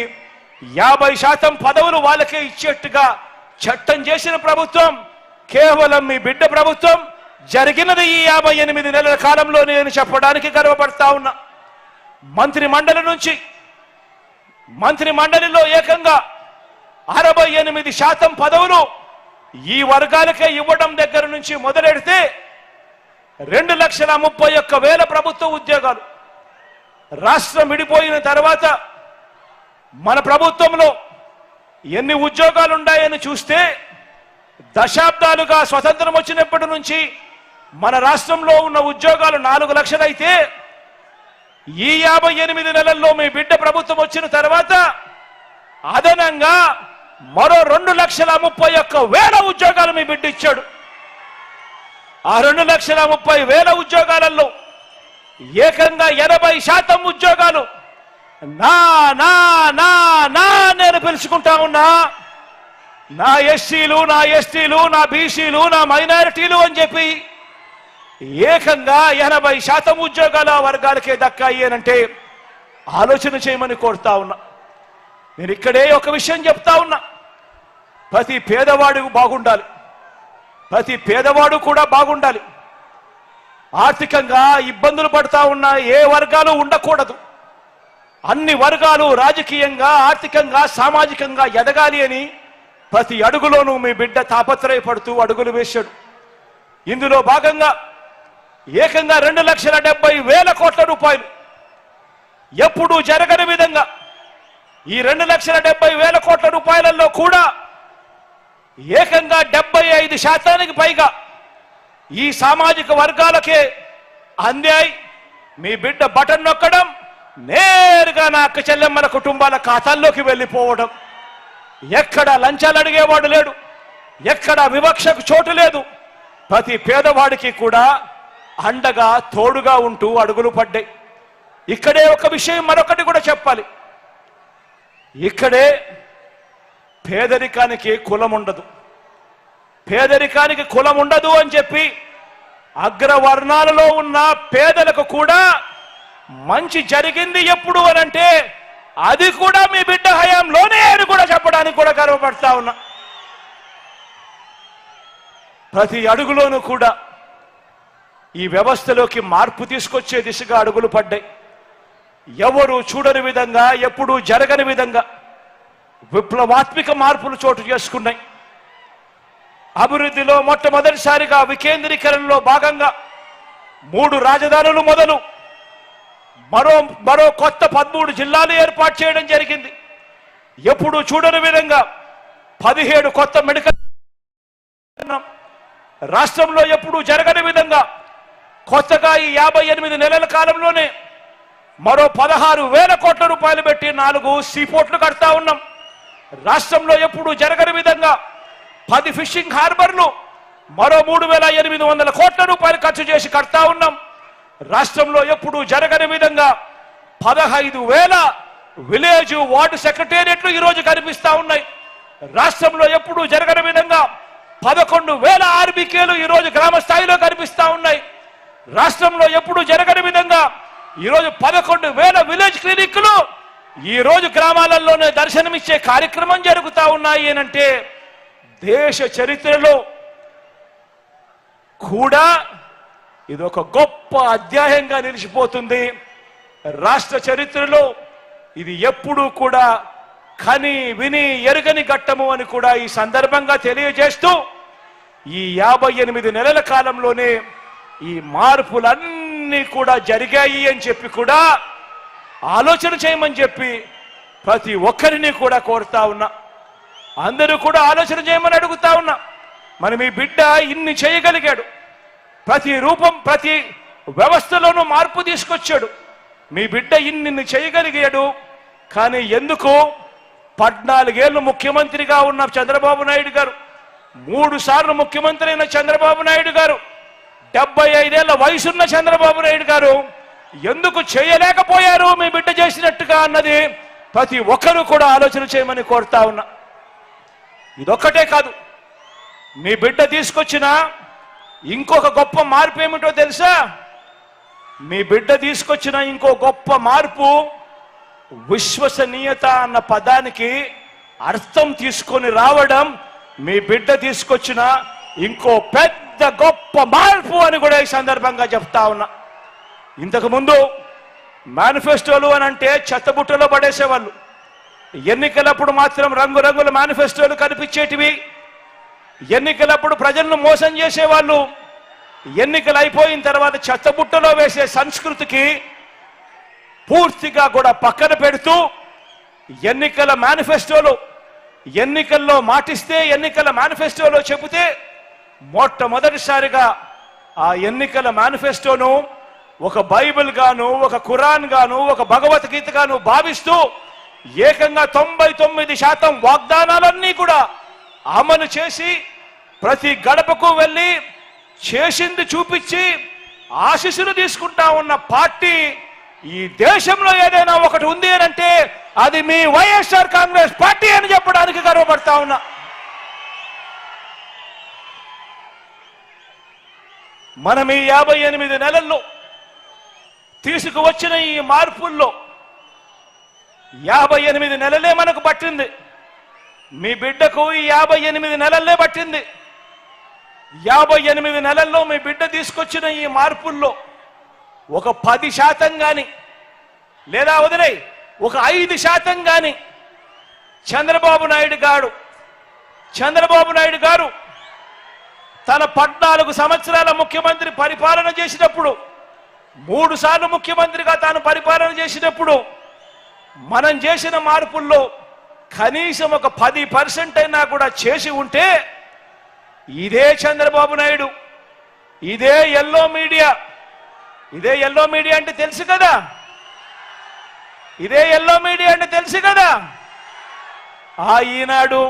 50% పదవులు వాళ్ళకే ఇచ్చేట్టుగా చట్టం చేసిన ప్రభుత్వం కేవలం మీ బిడ్డ ప్రభుత్వం. జరిగినది ఈ 58 నెలల కాలంలో నేను చెప్పడానికి గర్వపడతా ఉన్నా. మంత్రి మండలిలో ఏకంగా 68% పదవులు ఈ వర్గాలకే ఇవ్వడం దగ్గర నుంచి మొదలెడితే 2,31,000 ప్రభుత్వ ఉద్యోగాలు. రాష్ట్రం విడిపోయిన తర్వాత మన ప్రభుత్వంలో ఎన్ని ఉద్యోగాలు ఉన్నాయని చూస్తే, దశాబ్దాలుగా స్వతంత్రం వచ్చినప్పటి నుంచి మన రాష్ట్రంలో ఉన్న ఉద్యోగాలు 4 లక్షలు అయితే ఈ 58 నెలల్లో మీ బిడ్డ ప్రభుత్వం వచ్చిన తర్వాత అదనంగా మరో 2,31,000 ఉద్యోగాలు మీ బిడ్డ ఇచ్చాడు. ఆ 2,30,000 ఉద్యోగాలలో ఏకంగా 80% ఉద్యోగాలు నా నా నా నా నేను పిలుచుకుంటా ఉన్నా. నా ఎస్సీలు, నా ఎస్టీలు, నా బీసీలు, నా మైనారిటీలు అని చెప్పి ఏకంగా 80% ఉద్యోగాలు ఆ వర్గాలకే దక్కాయి అనంటే ఆలోచన చేయమని కోరుతా ఉన్నా. నేను ఇక్కడే ఒక విషయం చెప్తా ఉన్నా. ప్రతి పేదవాడు బాగుండాలి, ప్రతి పేదవాడు కూడా బాగుండాలి. ఆర్థికంగా ఇబ్బందులు పడతా ఉన్న ఏ వర్గాలు ఉండకూడదు. అన్ని వర్గాలు రాజకీయంగా, ఆర్థికంగా, సామాజికంగా ఎదగాలి అని ప్రతి అడుగులోనూ మీ బిడ్డ తాపత్రయపడుతూ అడుగులు వేశాడు. ఇందులో భాగంగా ఏకంగా 2,70,000 కోట్ల రూపాయలు ఎప్పుడూ జరగని విధంగా ఈ 2,70,000 కోట్ల రూపాయలలో కూడా ఏకంగా 75% పైగా ఈ సామాజిక వర్గాలకే అందాయి. మీ బిడ్డ బటన్ నొక్కడం, నేరుగా నా అక్క చెల్లెమ్మల కుటుంబాల ఖాతాల్లోకి వెళ్ళిపోవడం. ఎక్కడ లంచాలు అడిగేవాడు లేడు, ఎక్కడ వివక్షకు చోటు లేదు. ప్రతి పేదవాడికి కూడా అండగా తోడుగా ఉంటూ అడుగులు పడ్డాయి. ఇక్కడే ఒక విషయం మరొకటి కూడా చెప్పాలి. ఇక్కడే పేదరికానికి కులం ఉండదు. పేదరికానికి కులం ఉండదు అని చెప్పి అగ్రవర్ణాలలో ఉన్న పేదలకు కూడా మంచి జరిగింది ఎప్పుడు అనంటే అది కూడా మీ బిడ్డ హయాంలోనే అని కూడా చెప్పడానికి కూడా గర్వపడతా ఉన్నా. ప్రతి అడుగులోనూ కూడా ఈ వ్యవస్థలోకి మార్పు తీసుకొచ్చే దిశగా అడుగులు పడ్డాయి. ఎవరు చూడని విధంగా, ఎప్పుడూ జరగని విధంగా విప్లవాత్మక మార్పులు చోటు చేసుకున్నాయి. అభివృద్ధిలో మొట్టమొదటిసారిగా వికేంద్రీకరణలో భాగంగా 3 రాజధానులు మొదలు మరో కొత్త 13 జిల్లాలు ఏర్పాటు చేయడం జరిగింది. ఎప్పుడు చూడని విధంగా 17 కొత్త మెడికల్ రాష్ట్రంలో ఎప్పుడు జరగని విధంగా కొత్తగా ఈ 58 నెలల కాలంలోనే మరో 16,000 కోట్ల రూపాయలు పెట్టి 4 సీపోర్ట్లు కడతా ఉన్నాం. రాష్ట్రంలో ఎప్పుడు జరగని విధంగా 10 ఫిషింగ్ హార్బర్లు మరో 3,800 కోట్ల రూపాయలు ఖర్చు చేసి కడతా ఉన్నాం. రాష్ట్రంలో ఎప్పుడు జరగని విధంగా 15,000 విలేజ్ వార్డు సెక్రటేరియట్లు ఈరోజు కనిపిస్తా ఉన్నాయి. రాష్ట్రంలో ఎప్పుడు జరగని విధంగా 11,000 ఆర్బీకేలు ఈరోజు గ్రామ స్థాయిలో కనిపిస్తా ఉన్నాయి. రాష్ట్రంలో ఎప్పుడు జరగని విధంగా ఈరోజు 11,000 విలేజ్ క్లినిక్లు ఈరోజు గ్రామాలలోనే దర్శనమిచ్చే కార్యక్రమం జరుగుతూ ఉన్నాయి అనంటే దేశ చరిత్రలో కూడా ఇది ఒక గొప్ప అధ్యాయంగా నిలిచిపోతుంది. రాష్ట్ర చరిత్రలో ఇది ఎప్పుడూ కూడా కని విని ఎరుగని ఘట్టము అని కూడా ఈ సందర్భంగా తెలియజేస్తూ ఈ 58 నెలల కాలంలోనే ఈ మార్పులన్నీ కూడా జరిగాయి అని చెప్పి కూడా ఆలోచన చేయమని చెప్పి ప్రతి ఒక్కరిని కూడా కోరుతా ఉన్నా. అందరూ కూడా ఆలోచన చేయమని అడుగుతా ఉన్నా. మరి మీ బిడ్డ ఇన్ని చేయగలిగాడు, ప్రతి రూపం ప్రతి వ్యవస్థలోనూ మార్పు తీసుకొచ్చాడు. మీ బిడ్డ ఇన్ని చేయగలిగాడు. కానీ ఎందుకు 14 ఏళ్ళు ముఖ్యమంత్రిగా ఉన్న చంద్రబాబు నాయుడు గారు, 3 సార్లు ముఖ్యమంత్రి అయిన చంద్రబాబు నాయుడు గారు, 75 ఏళ్ల వయసున్న చంద్రబాబు నాయుడు గారు ఎందుకు చేయలేకపోయారు మీ బిడ్డ చేసినట్టుగా అన్నది ప్రతి ఒక్కరూ కూడా ఆలోచన చేయమని కోరుతా ఉన్నా. ఇదొక్కటే కాదు, మీ బిడ్డ తీసుకొచ్చిన ఇంకొక గొప్ప మార్పు ఏమిటో తెలుసా? మీ బిడ్డ తీసుకొచ్చిన ఇంకో గొప్ప మార్పు విశ్వసనీయత అన్న పదానికి అర్థం తీసుకొని రావడం మీ బిడ్డ తీసుకొచ్చిన ఇంకో పెద్ద గొప్ప మార్పు అని కూడా ఈ సందర్భంగా చెప్తా ఉన్నా. ఇంతకు ముందు మేనిఫెస్టోలు అని అంటే చెత్తబుట్టలో పడేసేవాళ్ళు. ఎన్నికలప్పుడు మాత్రం రంగురంగుల మేనిఫెస్టోలు కనిపించేటివి. ఎన్నికలప్పుడు ప్రజలను మోసం చేసేవాళ్ళు. ఎన్నికలు అయిపోయిన తర్వాత చెత్తబుట్టలో వేసే సంస్కృతికి పూర్తిగా కూడా పక్కన పెడుతూ ఎన్నికల మేనిఫెస్టోలో ఎన్నికల్లో మాటిస్తే ఎన్నికల మేనిఫెస్టోలో చెబితే మొట్టమొదటిసారిగా ఆ ఎన్నికల మేనిఫెస్టోను ఒక బైబిల్ గాను, ఒక ఖురాన్ గాను, ఒక భగవద్గీత గాను భావిస్తూ ఏకంగా 99% వాగ్దానాలన్నీ కూడా అమలు చేసి ప్రతి గడపకు వెళ్ళి చేసింది చూపించి ఆశీస్సులు తీసుకుంటా ఉన్న పార్టీ ఈ దేశంలో ఏదైనా ఒకటి ఉంది అంటే అది మీ వైఎస్ఆర్ కాంగ్రెస్ పార్టీ అని చెప్పడానికి గర్వపడతా ఉన్నా. మనం ఈ 58 నెలల్లో తీసుకువచ్చిన ఈ మార్పుల్లో 58 నెలలే మనకు పట్టింది. మీ బిడ్డకు ఈ 58 నెలలే పట్టింది. 58 నెలల్లో మీ బిడ్డ తీసుకొచ్చిన ఈ మార్పుల్లో ఒక 10% గాని లేదా వదిలే ఒక 5% గాని చంద్రబాబు నాయుడు గారు తన 14 సంవత్సరాల ముఖ్యమంత్రి పరిపాలన చేసినప్పుడు 3 సార్లు ముఖ్యమంత్రిగా తాను పరిపాలన చేసినప్పుడు మనం చేసిన మార్పుల్లో కనీసం ఒక 10% అయినా కూడా చేసి ఉంటే ఇదే చంద్రబాబు నాయుడు, ఇదే ఎల్లో మీడియా అంటే తెలుసు కదా, ఇదే ఎల్లో మీడియా అంటే తెలుసు కదా, ఆ ఈనాడు,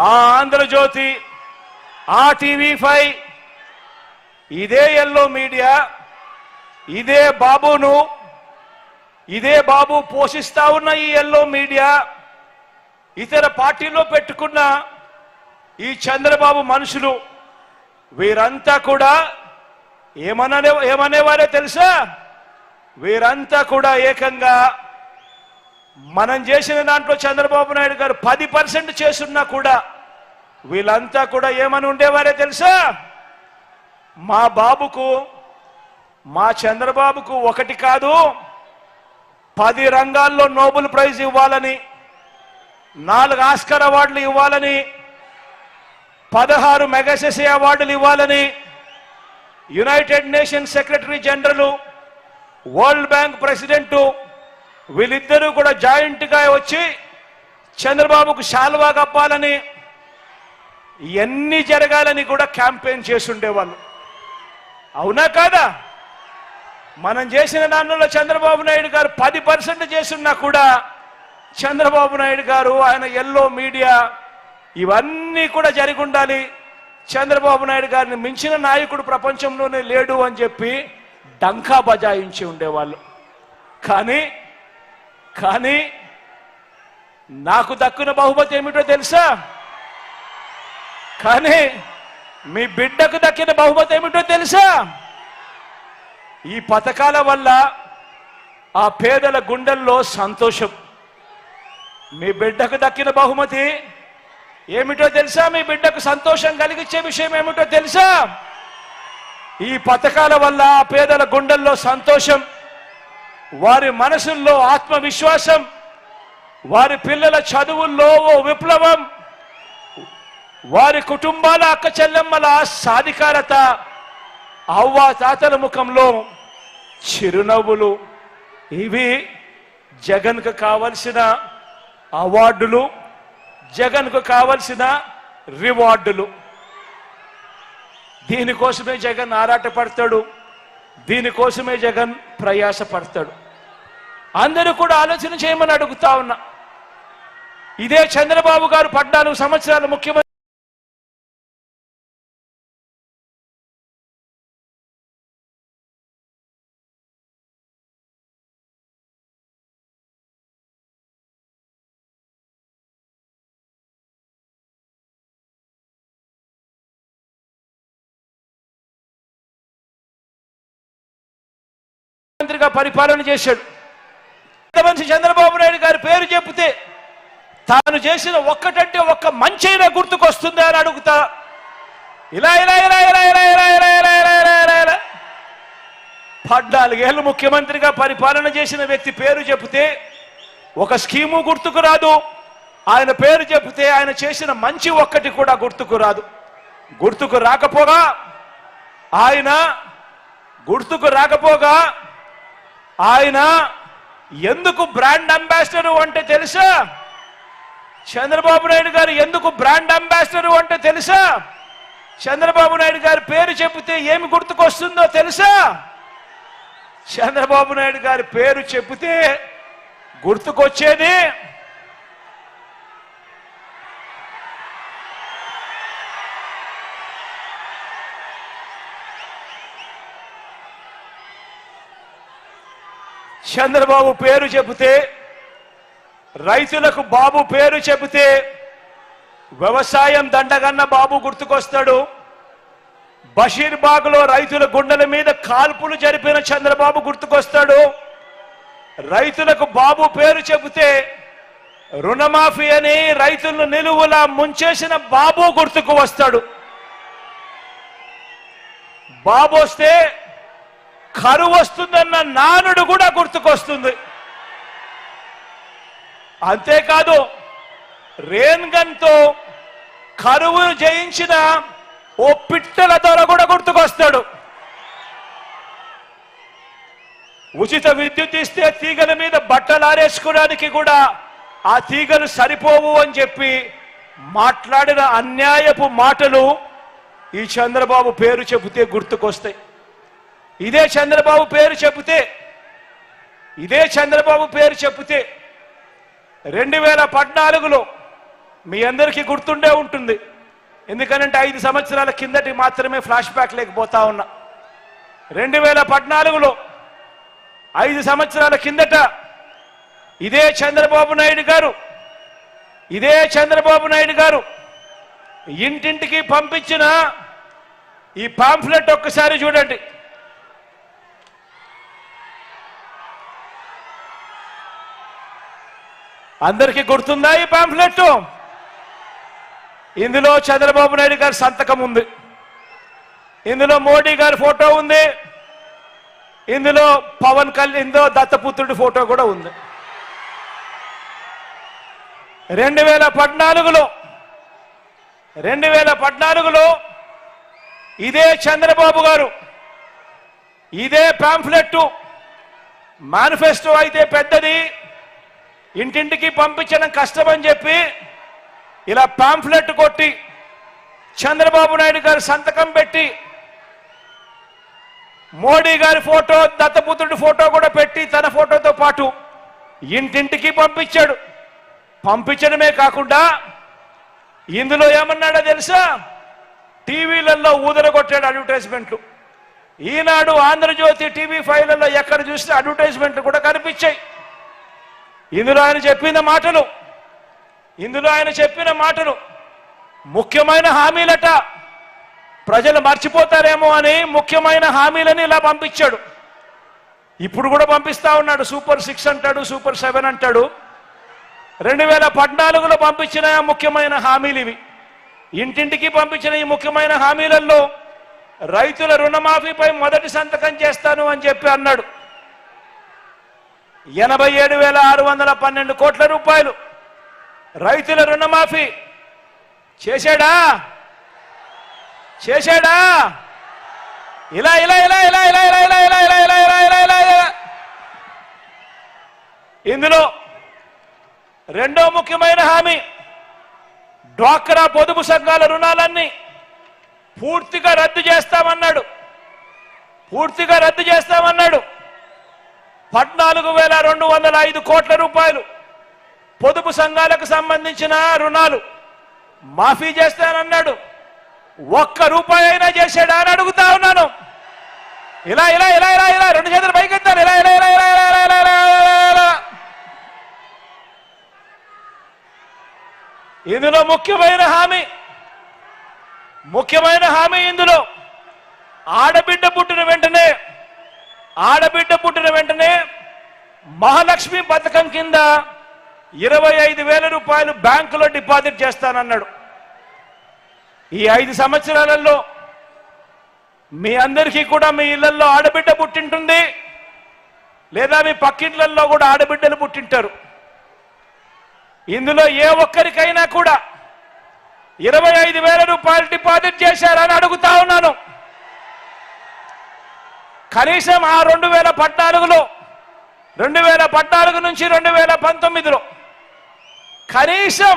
ఆ ఆంధ్రజ్యోతి, ఆ టీవీ5, ఇదే ఎల్లో మీడియా, ఇదే బాబు పోషిస్తా ఉన్న ఈ ఎల్లో మీడియా, ఇతర పార్టీలో పెట్టుకున్న ఈ చంద్రబాబు మనుషులు వీరంతా కూడా ఏమనేవారే తెలుసా? వీరంతా కూడా ఏకంగా మనం చేసిన దాంట్లో చంద్రబాబు నాయుడు గారు 10% చేస్తున్నా కూడా వీళ్ళంతా కూడా ఏమని ఉండేవారే తెలుసా? మా బాబుకు, మా చంద్రబాబుకు 1 కాదు 10 రంగాల్లో నోబెల్ ప్రైజ్ ఇవ్వాలని, 4 ఆస్కార్ అవార్డులు ఇవ్వాలని, 16 మెగాసెసే అవార్డులు ఇవ్వాలని United nations secretary general, world bank president వీళ్ళిద్దరూ కూడా జాయింట్ గా వచ్చి చంద్రబాబుకు శాల్వా కప్పాలని, ఇవన్నీ జరగాలని కూడా క్యాంపెయిన్ చేస్తుండేవాళ్ళు. అవునా కాదా? మనం చేసిన దానిలో చంద్రబాబు నాయుడు గారు 10% చేస్తున్నా కూడా చంద్రబాబు నాయుడు గారు, ఆయన ఎల్లో మీడియా ఇవన్నీ కూడా జరిగి ఉండాలి, చంద్రబాబు నాయుడు గారిని మించిన నాయకుడు ప్రపంచంలోనే లేడు అని చెప్పి డంకా బజాయించి ఉండేవాళ్ళు. కానీ నాకు దక్కున బహుమతి ఏమిటో తెలుసా? కానీ మీ బిడ్డకు దక్కిన బహుమతి ఏమిటో తెలుసా? ఈ పథకాల వల్ల ఆ పేదల గుండెల్లో సంతోషం. మీ బిడ్డకు దక్కిన బహుమతి ఏమిటో తెలుసా? మీ బిడ్డకు సంతోషం కలిగించే విషయం ఏమిటో తెలుసా? ఈ పథకాల వల్ల ఆ పేదల గుండెల్లో సంతోషం, వారి మనసుల్లో ఆత్మవిశ్వాసం, వారి పిల్లల చదువుల్లో ఓ విప్లవం, వారి కుటుంబాల అక్క చెల్లెమ్మల సాధికారత, అవ్వా తాతల ముఖంలో చిరునవ్వులు. ఇవి జగన్కు కావలసిన అవార్డులు, జగన్కు కావలసిన రివార్డులు. దీనికోసమే జగన్ ఆరాటపడతాడు, దీనికోసమే జగన్ ప్రయాసపడతాడు. అందరూ కూడా ఆలోచన చేయమని అడుగుతా ఉన్నా. ఇదే చంద్రబాబు గారు 14 సంవత్సరాలు ముఖ్యమంత్రి మంత్రిగా పరిపాలన చేశాడు. మనిషి చంద్రబాబు నాయుడు గారి పేరు చెప్తే తాను చేసిన ఒక్కటంటే ఒక్క మంచైనా గుర్తుకొస్తుందా అని అడుగుతా. ఇలా 14 ఏళ్ళు ముఖ్యమంత్రిగా పరిపాలన చేసిన వ్యక్తి పేరు చెబితే ఒక స్కీము గుర్తుకు రాదు. ఆయన పేరు చెబితే ఆయన చేసిన మంచి ఒక్కటి కూడా గుర్తుకు రాదు. గుర్తుకు రాకపోగా ఆయన ఎందుకు బ్రాండ్ అంబాసిడర్ అంటే తెలుసా? చంద్రబాబు నాయుడు గారు ఎందుకు బ్రాండ్ అంబాసిడర్ అంటే తెలుసా? చంద్రబాబు నాయుడు గారి పేరు చెబితే ఏమి గుర్తుకొస్తుందో తెలుసా? చంద్రబాబు నాయుడు గారి పేరు చెబితే గుర్తుకొచ్చేది చంద్రబాబు పేరు చెబితే, రైతులకు బాబు పేరు చెబితే వ్యవసాయం దండగన్న బాబు గుర్తుకొస్తాడు. బషీర్బాగ్లో రైతుల గుండెల మీద కాల్పులు జరిపిన చంద్రబాబు గుర్తుకొస్తాడు. రైతులకు బాబు పేరు చెబితే రుణమాఫీ అని రైతులను నిలువులా ముంచేసిన బాబు గుర్తుకు వస్తాడు. బాబు వస్తే కరువు వస్తుందన్న నానుడు కూడా గుర్తుకొస్తుంది. అంతేకాదు రేన్ గన్ తో కరువు జయించిన ఓ పిట్టల దొర కూడా గుర్తుకొస్తాడు. ఉచిత విద్యుత్ ఇస్తే తీగల మీద బట్టలు ఆరేసుకోవడానికి కూడా ఆ తీగలు సరిపోవు అని చెప్పి మాట్లాడిన అన్యాయపు మాటలు ఈ చంద్రబాబు పేరు చెబితే గుర్తుకొస్తాయి. ఇదే చంద్రబాబు పేరు చెబితే 2014లో మీ అందరికీ గుర్తుండే ఉంటుంది. ఎందుకనంటే 5 సంవత్సరాల కిందటి మాత్రమే ఫ్లాష్ బ్యాక్ లేకపోతా ఉన్నా. 2014లో 5 సంవత్సరాల కిందట ఇదే చంద్రబాబు నాయుడు గారు ఇంటింటికి పంపించిన ఈ పాంఫ్లెట్ ఒక్కసారి చూడండి. అందరికీ గుర్తుందా ఈ పాంఫ్లెట్? ఇందులో చంద్రబాబు నాయుడు గారి సంతకం ఉంది, ఇందులో మోడీ గారి ఫోటో ఉంది, ఇందులో పవన్ కళ్యాణ్, ఇందులో దత్తపుత్రుడి ఫోటో కూడా ఉంది. 2014లో ఇదే చంద్రబాబు గారు ఇదే పాంఫ్లెట్ మేనిఫెస్టో అయితే పెద్దది, ఇంటింటికి పంపించడం కష్టమని చెప్పి ఇలా పాంఫ్లెట్ కొట్టి చంద్రబాబు నాయుడు గారు సంతకం పెట్టి మోడీ గారి ఫోటో దత్తపుత్రుడి ఫోటో కూడా పెట్టి తన ఫోటోతో పాటు ఇంటింటికి పంపించాడు. పంపించడమే కాకుండా ఇందులో ఏమన్నాడో తెలుసా? టీవీలలో ఊదరగొట్టాడు అడ్వర్టైజ్మెంట్లు. ఈనాడు, ఆంధ్రజ్యోతి, TV5లలో ఎక్కడ చూస్తే అడ్వర్టైజ్మెంట్లు కూడా కనిపించాయి. ఇందులో ఆయన చెప్పిన మాటలు ముఖ్యమైన హామీలట. ప్రజలు మర్చిపోతారేమో అని ముఖ్యమైన హామీలని ఇలా పంపించాడు. ఇప్పుడు కూడా పంపిస్తా ఉన్నాడు. సూపర్ 6 అంటాడు, సూపర్ 7 అంటాడు. 2014లో పంపించిన ముఖ్యమైన హామీలు ఇవి. ఇంటింటికి పంపించిన ఈ ముఖ్యమైన హామీలలో రైతుల రుణమాఫీపై మొదటి సంతకం చేస్తాను అని చెప్పి అన్నాడు. 87,612 కోట్ల రూపాయలు రైతుల రుణమాఫీ చేశాడా? ఇలా ఇందులో రెండో ముఖ్యమైన హామీ, డ్వాక్రా పొదుపు సంఘాల రుణాలన్నీ పూర్తిగా రద్దు చేస్తామన్నాడు. 14,205 కోట్ల రూపాయలు పొదుపు సంఘాలకు సంబంధించిన రుణాలు మాఫీ చేస్తానన్నాడు. 1 రూపాయి అయినా చేశాడా అని అడుగుతా ఉన్నాను. ఇలా 2 చేతులు పైకెత్తాను. ఇందులో ముఖ్యమైన హామీ ఇందులో ఆడబిడ్డ పుట్టిన వెంటనే మహాలక్ష్మి పథకం కింద 25,000 రూపాయలు బ్యాంకులో డిపాజిట్ చేస్తానన్నాడు. ఈ 5 సంవత్సరాలలో మీ అందరికీ కూడా మీ ఇళ్లలో ఆడబిడ్డ పుట్టింటుంది, లేదా మీ పక్కింట్లలో కూడా ఆడబిడ్డలు పుట్టింటారు. ఇందులో ఏ ఒక్కరికైనా కూడా 25,000 రూపాయలు డిపాజిట్ చేశారని అడుగుతా ఉన్నాను. కనీసం ఆ 2014 నుంచి 2019లో కనీసం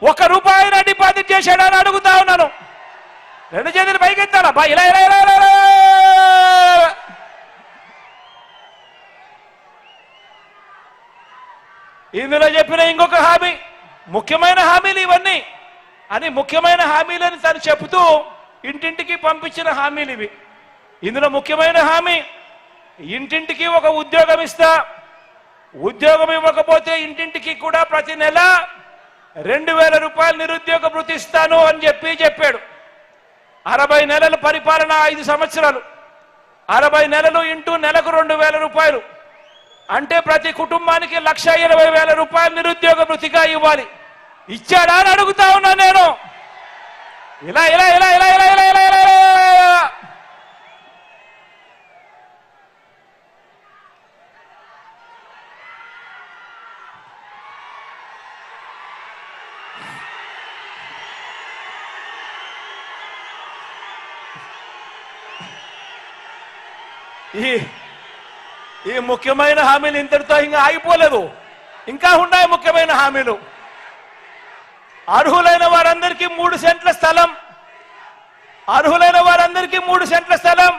1 రూపాయినా డిపాజిట్ చేశాడని అడుగుతా ఉన్నాను. 2 చేతులు పైకెత్తాలా? ఇందులో చెప్పిన ఇంకొక హామీ, ముఖ్యమైన హామీలు ఇవన్నీ అని ముఖ్యమైన హామీలని తను చెబుతూ ఇంటింటికి పంపించిన హామీలు ఇవి. ఇందులో ముఖ్యమైన హామీ, ఇంటింటికి ఒక ఉద్యోగం ఇస్తా, ఉద్యోగం ఇవ్వకపోతే ఇంటింటికి కూడా ప్రతి నెల 2000 రూపాయలు నిరుద్యోగ భృతి ఇస్తాను అని చెప్పాడు. 60 నెలల పరిపాలన, 5 సంవత్సరాలు, 60 నెలలు ఇంటూ నెలకు 2000 రూపాయలు అంటే ప్రతి కుటుంబానికి 1,20,000 రూపాయలు నిరుద్యోగ భృతిగా ఇవ్వాలి. ఇచ్చాడా అని అడుగుతా ఉన్నా నేను. ఇలా ఇలా ఇలా ఇలా ఇలా ఇలా ఇలా ఇలా ఈ ముఖ్యమైన హామీలు ఇంతటితో ఇంకా ఆగిపోలేదు, ఇంకా ఉన్నాయి ముఖ్యమైన హామీలు. అర్హులైన వారందరికీ 3 సెంట్ల స్థలం, అర్హులైన వారందరికీ 3 సెంట్ల స్థలం,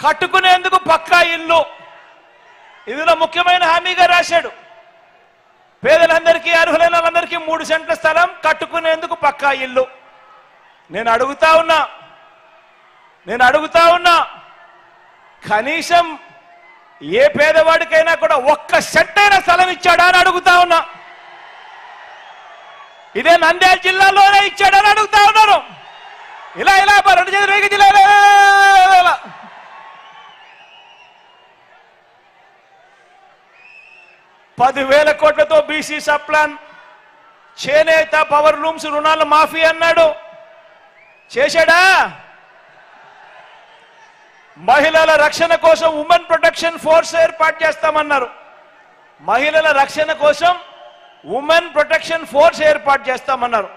కట్టుకునేందుకు పక్కా ఇల్లు. ఇందులో ముఖ్యమైన హామీగా రాశాడు. పేదలందరికీ, అర్హులైన వాళ్ళందరికీ 3 సెంట్ల స్థలం, కట్టుకునేందుకు పక్కా ఇల్లు. నేను అడుగుతా ఉన్నా కనీసం ఏ పేదవాడికైనా కూడా 1 సెంట్ అయినా స్థలం ఇచ్చాడా అని అడుగుతా ఉన్నా. ఇదే నంద్యాల జిల్లాలోనే ఇచ్చాడని అడుగుతా ఉన్నాను. ఇలా ఇలా 2 జిల్లా 10,000 కోట్లతో బీసీ సబ్ ప్లాన్, చేనేత, పవర్ లూమ్స్ రుణాల మాఫీ అన్నాడు. చేశాడా? మహిళల రక్షణ కోసం ఉమెన్ ప్రొటెక్షన్ ఫోర్స్ ఏర్పాటు చేస్తామన్నారు. మహిళల రక్షణ కోసం ఉమెన్ ప్రొటెక్షన్ ఫోర్స్ ఏర్పాటు చేస్తామన్నారు.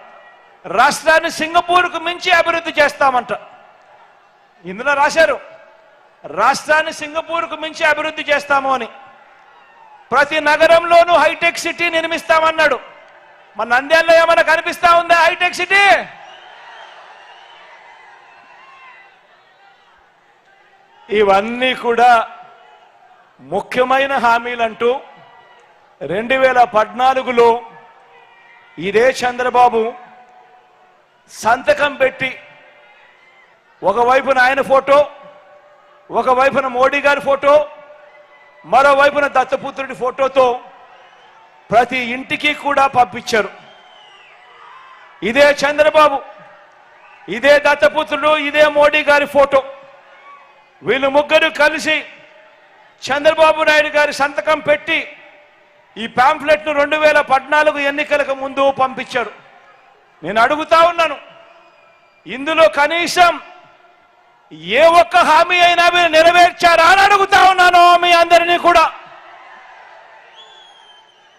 రాష్ట్రాన్ని సింగపూర్కు మించి అభివృద్ధి చేస్తామంట. ఇందులో రాశారు రాష్ట్రాన్ని సింగపూర్కు మించి అభివృద్ధి చేస్తాము అని. ప్రతి నగరంలోనూ హైటెక్ సిటీ నిర్మిస్తామన్నాడు. మన నంద్యాలలో ఏమైనా కనిపిస్తా ఉందా హైటెక్ సిటీ? ఇవన్నీ కూడా ముఖ్యమైన హామీలంటూ 2014లో ఇదే చంద్రబాబు సంతకం పెట్టి ఒకవైపున ఆయన ఫోటో, ఒకవైపున మోడీ గారి ఫోటో, మరోవైపున దత్తపుత్రుడి ఫోటోతో ప్రతి ఇంటికి కూడా పంపించారు. ఇదే చంద్రబాబు, ఇదే దత్తపుత్రుడు, ఇదే మోడీ గారి ఫోటో, వీళ్ళు ముగ్గురు కలిసి చంద్రబాబు నాయుడు గారి సంతకం పెట్టి ఈ పాంఫ్లెట్ను 2014 ఎన్నికలకు ముందు పంపించారు. నేను అడుగుతా ఉన్నాను, ఇందులో కనీసం ఏ ఒక్క హామీ అయినా మీరు నెరవేర్చారా అని అడుగుతా ఉన్నాను మీ అందరినీ కూడా.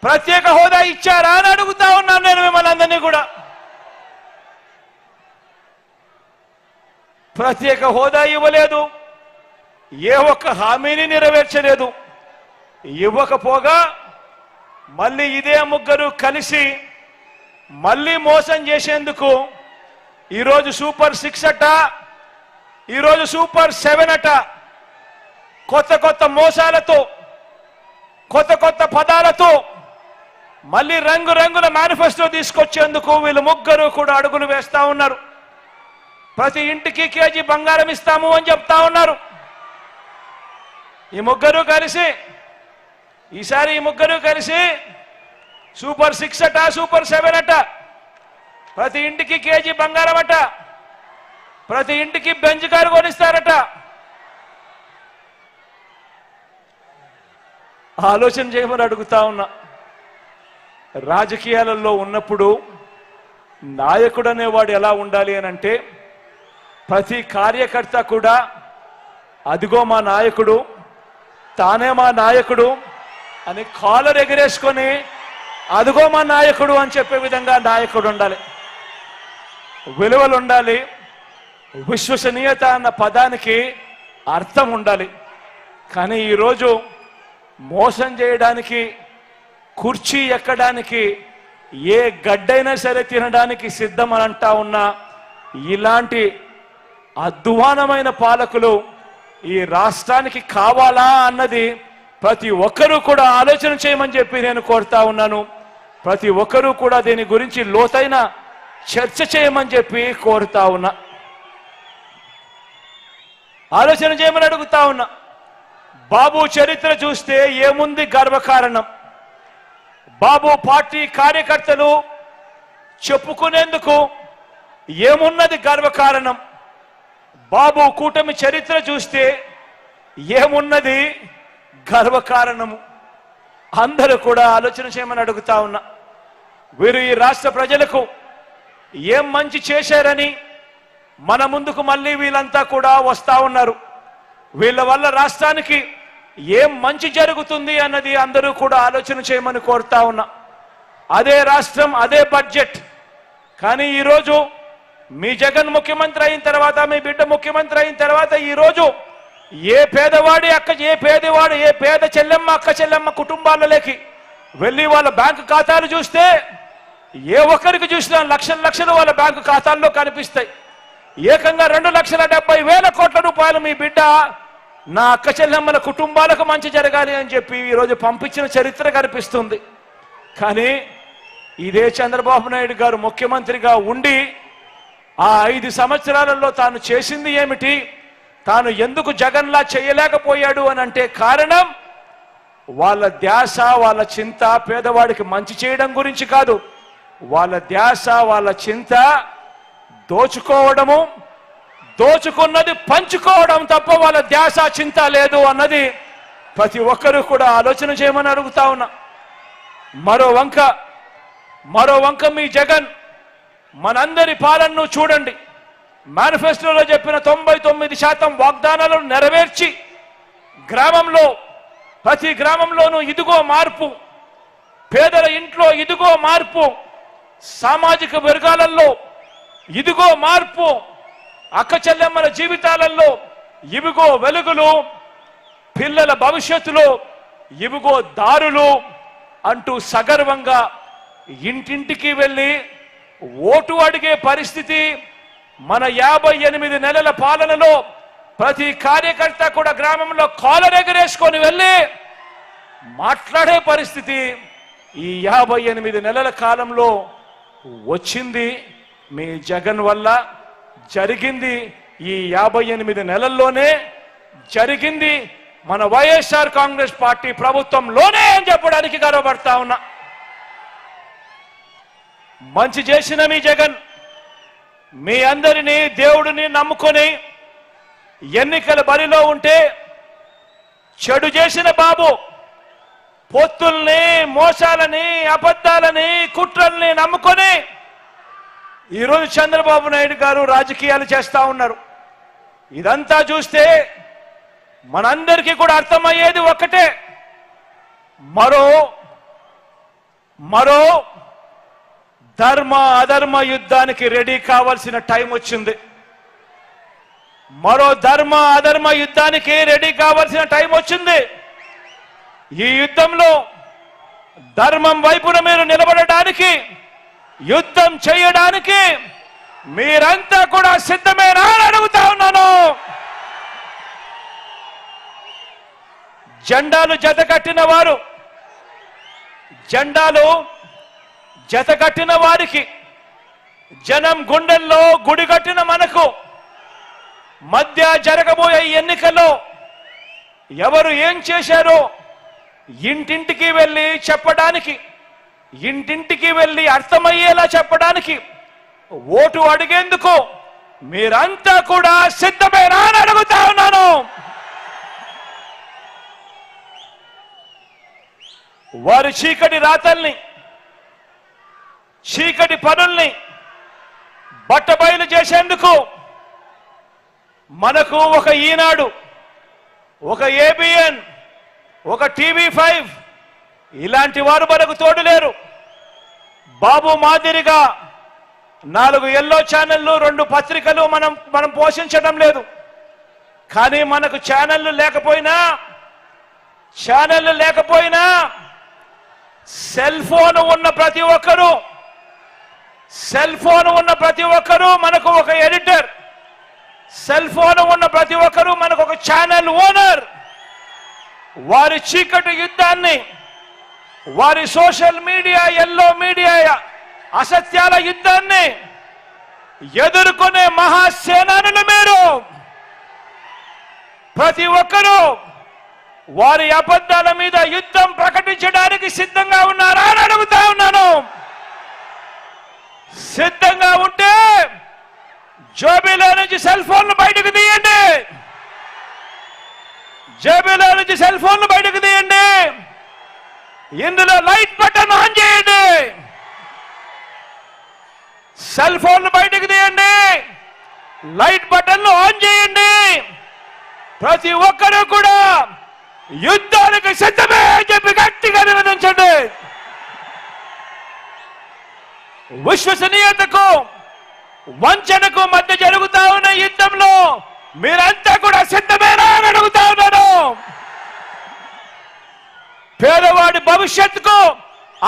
ప్రత్యేక హోదా ఇచ్చారా అని అడుగుతా ఉన్నాను నేను మిమ్మల్ని అందరినీ కూడా. ప్రత్యేక హోదా ఇవ్వలేదు, ఏ ఒక్క హామీని నెరవేర్చలేదు. ఇవ్వకపోగా మళ్ళీ ఇదే ముగ్గురు కలిసి మళ్ళీ మోసం చేసేందుకు ఈరోజు సూపర్ 6 అట, ఈరోజు సూపర్ 7 అట, కొత్త కొత్త మోసాలతో, కొత్త కొత్త పదాలతో మళ్ళీ రంగురంగుల మేనిఫెస్టో తీసుకొచ్చేందుకు వీళ్ళు ముగ్గురు కూడా అడుగులు వేస్తా ఉన్నారు. ప్రతి ఇంటికి కేజీ బంగారం ఇస్తాము అని చెప్తా ఉన్నారు. ఈ ముగ్గురు కలిసి ఈసారి సూపర్ 6 అట, సూపర్ 7 అట, ప్రతి ఇంటికి కేజీ బంగారం అట, ప్రతి ఇంటికి బెంచ్ కారు కొనిస్తారట. ఆలోచన చేయమని అడుగుతా ఉన్నా. రాజకీయాలలో ఉన్నప్పుడు నాయకుడు అనేవాడు ఎలా ఉండాలి అని అంటే ప్రతి కార్యకర్త కూడా అదిగో మా నాయకుడు, తానే మా నాయకుడు అని కాలర్ ఎగరేసుకొని అదిగో మా నాయకుడు అని చెప్పే విధంగా నాయకుడు ఉండాలి. విలువలు ఉండాలి, విశ్వసనీయత అన్న పదానికి అర్థం ఉండాలి. కానీ ఈరోజు మోసం చేయడానికి, కుర్చీ ఎక్కడానికి, ఏ గడ్డైనా సరే తినడానికి సిద్ధం అని అంటా ఉన్న ఇలాంటి అధ్వానమైన పాలకులు ఈ రాష్ట్రానికి కావాలా అన్నది ప్రతి ఒక్కరూ కూడా ఆలోచన చేయమని చెప్పి నేను కోరుతా ఉన్నాను. ప్రతి ఒక్కరూ కూడా దీని గురించి లోతైన చర్చ చేయమని చెప్పి కోరుతా ఉన్నా. ఆలోచన చేయమని అడుగుతా ఉన్నా. బాబు చరిత్ర చూస్తే ఏముంది గర్వకారణం? బాబు పార్టీ కార్యకర్తలు చెప్పుకునేందుకు ఏమున్నది గర్వకారణం? బాబు కూటమి చరిత్ర చూస్తే ఏమున్నది గర్వకారణము? అందరూ కూడా ఆలోచన చేయమని అడుగుతా ఉన్నా. వీరు ఈ రాష్ట్ర ప్రజలకు ఏం మంచి చేశారని మన ముందుకు మళ్ళీ వీళ్ళంతా కూడా వస్తా ఉన్నారు. వీళ్ళ వల్ల రాష్ట్రానికి ఏం మంచి జరుగుతుంది అన్నది అందరూ కూడా ఆలోచన చేయమని కోరుతా ఉన్నా. అదే రాష్ట్రం, అదే బడ్జెట్. కానీ ఈరోజు మీ జగన్ ముఖ్యమంత్రి అయిన తర్వాత, మీ బిడ్డ ముఖ్యమంత్రి అయిన తర్వాత ఈరోజు ఏ పేదవాడి ఏ పేద చెల్లెమ్మ అక్క చెల్లెమ్మ కుటుంబాలలోకి వెళ్ళి వాళ్ళ బ్యాంకు ఖాతాలు చూస్తే ఏ ఒక్కరికి చూసినా లక్షల లక్షలు వాళ్ళ బ్యాంకు ఖాతాల్లో కనిపిస్తాయి. ఏకంగా 2,70,000 కోట్ల రూపాయలు మీ బిడ్డ నా అక్క చెల్లెమ్మల కుటుంబాలకు మంచి జరగాలి అని చెప్పి ఈరోజు పంపించిన చరిత్ర కనిపిస్తుంది. కానీ ఇదే చంద్రబాబు నాయుడు గారు ముఖ్యమంత్రిగా ఉండి ఆ 5 సంవత్సరాలలో తాను చేసింది ఏమిటి, తాను ఎందుకు జగన్లా చేయలేకపోయాడు అని అంటే కారణం వాళ్ళ ధ్యాస, వాళ్ళ చింత పేదవాడికి మంచి చేయడం గురించి కాదు. వాళ్ళ ధ్యాస, వాళ్ళ చింత దోచుకోవడము, దోచుకున్నది పంచుకోవడం తప్ప వాళ్ళ ధ్యాస చింత లేదు అన్నది ప్రతి ఒక్కరూ కూడా ఆలోచన చేయమని అడుగుతా ఉన్నా. మరో వంక మీ జగన్ మనందరి పాలనను చూడండి. మేనిఫెస్టోలో చెప్పిన 99% వాగ్దానాలను నెరవేర్చి గ్రామంలో, ప్రతి గ్రామంలోనూ ఇదిగో మార్పు, పేదల ఇంట్లో ఇదిగో మార్పు, సామాజిక వర్గాలలో ఇదిగో మార్పు, అక్క చెల్లెమ్మల జీవితాలలో ఇవిగో వెలుగులు, పిల్లల భవిష్యత్తులో ఇవిగో దారులు అంటూ సగర్వంగా ఇంటింటికి వెళ్ళి ఓటు అడిగే పరిస్థితి మన 58 నెలల పాలనలో ప్రతి కార్యకర్త కూడా గ్రామంలో కాలర్ ఎగరేసుకొని వెళ్ళి మాట్లాడే పరిస్థితి ఈ 58 నెలల కాలంలో వచ్చింది మీ జగన్ వల్ల. జరిగింది ఈ 58 నెలల్లోనే జరిగింది మన వైఎస్ఆర్ కాంగ్రెస్ పార్టీ ప్రభుత్వంలోనే అని చెప్పడానికి గర్వపడతా ఉన్నా. మంచి చేసిన మీ జగన్ మీ అందరినీ దేవుడిని నమ్ముకొని ఎన్నికల బరిలో ఉంటే, చెడు చేసిన బాబు పొత్తుల్ని, మోసాలని, అబద్ధాలని, కుట్రల్ని నమ్ముకొని ఈరోజు చంద్రబాబు నాయుడు గారు రాజకీయాలు చేస్తా ఉన్నారు. ఇదంతా చూస్తే మనందరికీ కూడా అర్థమయ్యేది ఒక్కటే, మరో ధర్మ అధర్మ యుద్ధానికి రెడీ కావాల్సిన టైం వచ్చింది. మరో ధర్మ అధర్మ యుద్ధానికి రెడీ కావాల్సిన టైం వచ్చింది. ఈ యుద్ధంలో ధర్మం వైపున మీరు నిలబడడానికి, యుద్ధం చేయడానికి మీరంతా కూడా సిద్ధమేనా అని అడుగుతా ఉన్నాను. జెండాలు జతకట్టిన వారికి, జనం గుండెల్లో గుడి కట్టిన మనకు మధ్య జరగబోయే ఎన్నికల్లో ఎవరు ఏం చేశారో ఇంటింటికి వెళ్ళి చెప్పడానికి, ఇంటింటికి వెళ్ళి అర్థమయ్యేలా చెప్పడానికి, ఓటు అడిగేందుకు మీరంతా కూడా సిద్ధమేనా అని అడుగుతా ఉన్నాను. వారి చీకటి రాతల్ని, చీకటి పనుల్ని బట్టబయలు చేసేందుకు మనకు ఒక ఈనాడు, ఒక ఏబిఎన్, ఒక TV5 ఇలాంటి వారు మనకు తోడు లేరు. బాబు మాదిరిగా 4 ఎల్లో ఛానళ్లు, 2 పత్రికలు మనం పోషించడం లేదు. కానీ మనకు ఛానళ్లు లేకపోయినా సెల్ ఫోన్ ఉన్న ప్రతి ఒక్కరూ మనకు ఒక ఎడిటర్, సెల్ ఫోన్ ఉన్న ప్రతి ఒక్కరూ మనకు ఒక ఛానల్ ఓనర్. వారి చీకటి యుద్ధాన్ని, వారి సోషల్ మీడియా, ఎల్లో మీడియా అసత్యాల యుద్ధాన్ని ఎదుర్కొనే మహాసేనానులు మీరు. ప్రతి ఒక్కరూ వారి అబద్ధాల మీద యుద్ధం ప్రకటించడానికి సిద్ధంగా ఉన్నారా అని అడుగుతా ఉన్నాను. సిద్ధంగా ఉంటే జేబులో నుంచి సెల్ ఫోన్లు బయటకు తీయండి. జేబులో నుంచి సెల్ ఫోన్లు బయటకు తీయండి. ఇందులో లైట్ బటన్ ఆన్ చేయండి. సెల్ ఫోన్లు బయటకు తీయండి. లైట్ బటన్లు ఆన్ చేయండి. ప్రతి ఒక్కరూ కూడా యుద్ధానికి సిద్ధమే అని చెప్పి గట్టిగా నివేదించండి. విశ్వసనీయతకు వంచనకు మధ్య జరుగుతా ఉన్న యుద్ధంలో మీరంతా కూడా సిద్ధమేనా అని అడుగుతా ఉన్నాను. పేదవాడి భవిష్యత్తుకు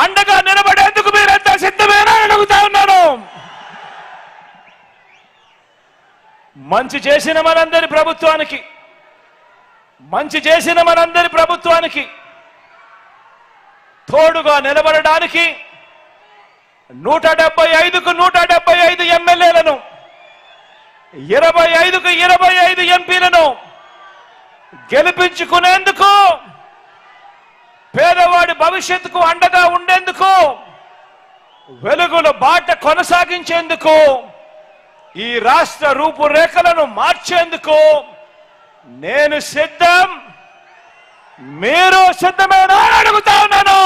అండగా నిలబడేందుకు మీరంతా సిద్ధమేనా అని అడుగుతా ఉన్నాను. మంచి చేసిన మనందరి ప్రభుత్వానికి, మంచి చేసిన మనందరి ప్రభుత్వానికి తోడుగా నిలబడడానికి 175కు 175 ఎమ్మెల్యేలను, 25కు 25 ఎంపీలను గెలిపించుకునేందుకు, పేదవాడి భవిష్యత్తుకు అండగా ఉండేందుకు, వెలుగుల బాట కొనసాగించేందుకు, ఈ రాష్ట్ర రూపురేఖలను మార్చేందుకు నేను సిద్ధం. మీరు సిద్ధమేనా అని అడుగుతా ఉన్నాను.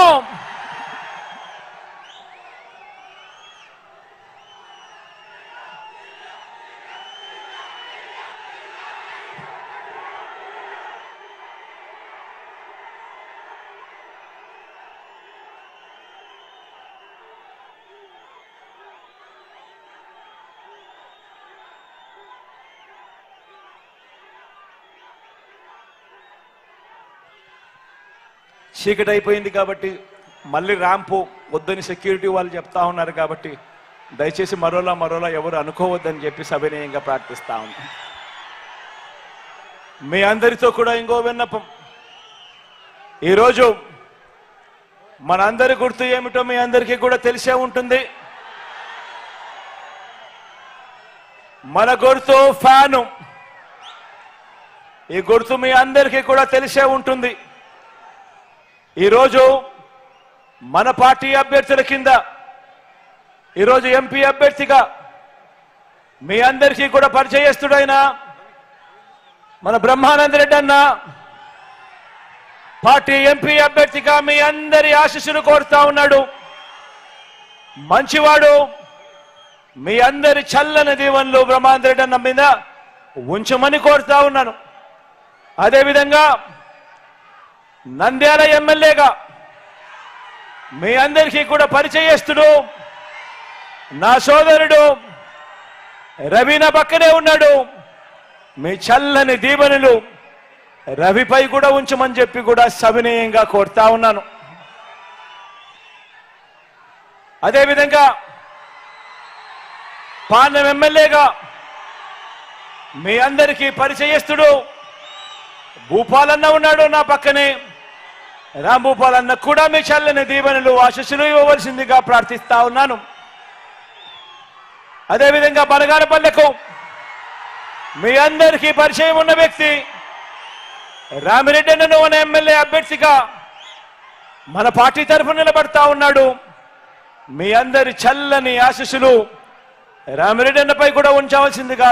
చీకటి అయిపోయింది కాబట్టి మళ్ళీ ర్యాంపు వద్దని సెక్యూరిటీ వాళ్ళు చెప్తా ఉన్నారు కాబట్టి దయచేసి మరోలా ఎవరు అనుకోవద్దని చెప్పి సవినయంగా ప్రార్థిస్తా ఉన్నాం. మీ అందరితో కూడా ఇంకో విన్నపం. ఈరోజు మనందరి గుర్తు ఏమిటో మీ అందరికీ కూడా తెలిసే ఉంటుంది. మన గుర్తు ఫ్యాను. ఈ గుర్తు మీ అందరికీ కూడా తెలిసే ఉంటుంది. ఈరోజు మన పార్టీ అభ్యర్థుల కింద, ఈరోజు ఎంపీ అభ్యర్థిగా మీ అందరికీ కూడా పరిచయస్తుడైన మన బ్రహ్మానంద రెడ్డి అన్న పార్టీ ఎంపీ అభ్యర్థిగా మీ అందరి ఆశీస్సులు కోరుతా ఉన్నాడు. మంచివాడు. మీ అందరి చల్లని దీవెనలు బ్రహ్మానంద రెడ్డి అన్న మీద ఉంచమని కోరుతా ఉన్నాను. అదేవిధంగా నంద్యాల ఎమ్మెల్యేగా మీ అందరికీ కూడా పరిచయస్తుడు నా సోదరుడు రవి నా పక్కనే ఉన్నాడు. మీ చల్లని దీవెనలు రవిపై కూడా ఉంచమని చెప్పి కూడా సవినయంగా కోరుతా ఉన్నాను. అదేవిధంగా పాలెం ఎమ్మెల్యేగా మీ అందరికీ పరిచయస్తుడు భూపాలన్న ఉన్నాడు నా పక్కనే. రాంభూపాలన్న కూడా మీ చల్లని దీవెనలు ఆశీస్సులు ఇవ్వవలసిందిగా ప్రార్థిస్తా ఉన్నాను. అదేవిధంగా బనగానపల్లెకు మీ అందరికీ పరిచయం ఉన్న వ్యక్తి రామిరెడ్డి అన్న అనే ఎమ్మెల్యే అభ్యర్థిగా మన పార్టీ తరఫున నిలబడతా ఉన్నాడు. మీ అందరి చల్లని ఆశీస్సులు రామిరెడ్డి అన్నపై కూడా ఉంచవలసిందిగా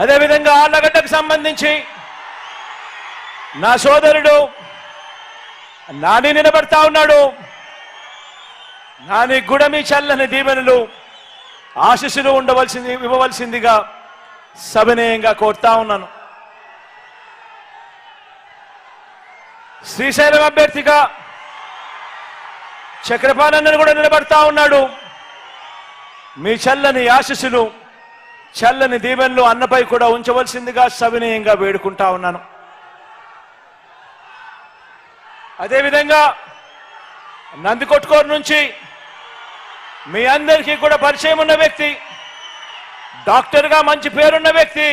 అదేవిధంగా ఆళ్లగడ్డకు సంబంధించి నా సోదరుడు నాని నిలబడతా ఉన్నాడు. నాని కూడా మీ చల్లని దీవెనలు ఆశీస్సులు ఇవ్వవలసిందిగా సవినయంగా కోరుతా ఉన్నాను. శ్రీశైలం అభ్యర్థిగా చక్రపాణి కూడా నిలబడతా ఉన్నాడు. మీ చల్లని ఆశీస్సులు చల్లని దీవెనలు అన్నపై కూడా ఉంచవలసిందిగా సవినయంగా వేడుకుంటా ఉన్నాను. అదేవిధంగా నందికొట్కూరు నుంచి మీ అందరికీ కూడా పరిచయం ఉన్న వ్యక్తి, డాక్టర్గా మంచి పేరున్న వ్యక్తి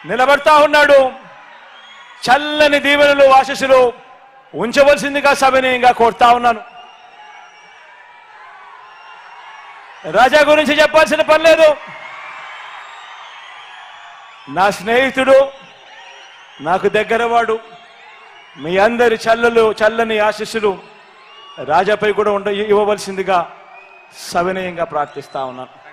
నిలబడతా ఉన్నాడు. చల్లని దీవెనలు ఆశీస్సులు ఉంచవలసిందిగా సవినయంగా కోరుతా ఉన్నాను. రాజా గురించి చెప్పాల్సిన పని లేదు. నా స్నేహితుడు, నాకు దగ్గరవాడు. మీ అందరి చల్లని ఆశీస్సులు రాజాపై కూడా ఇవ్వవలసిందిగా సవినయంగా ప్రార్థిస్తా ఉన్నాను.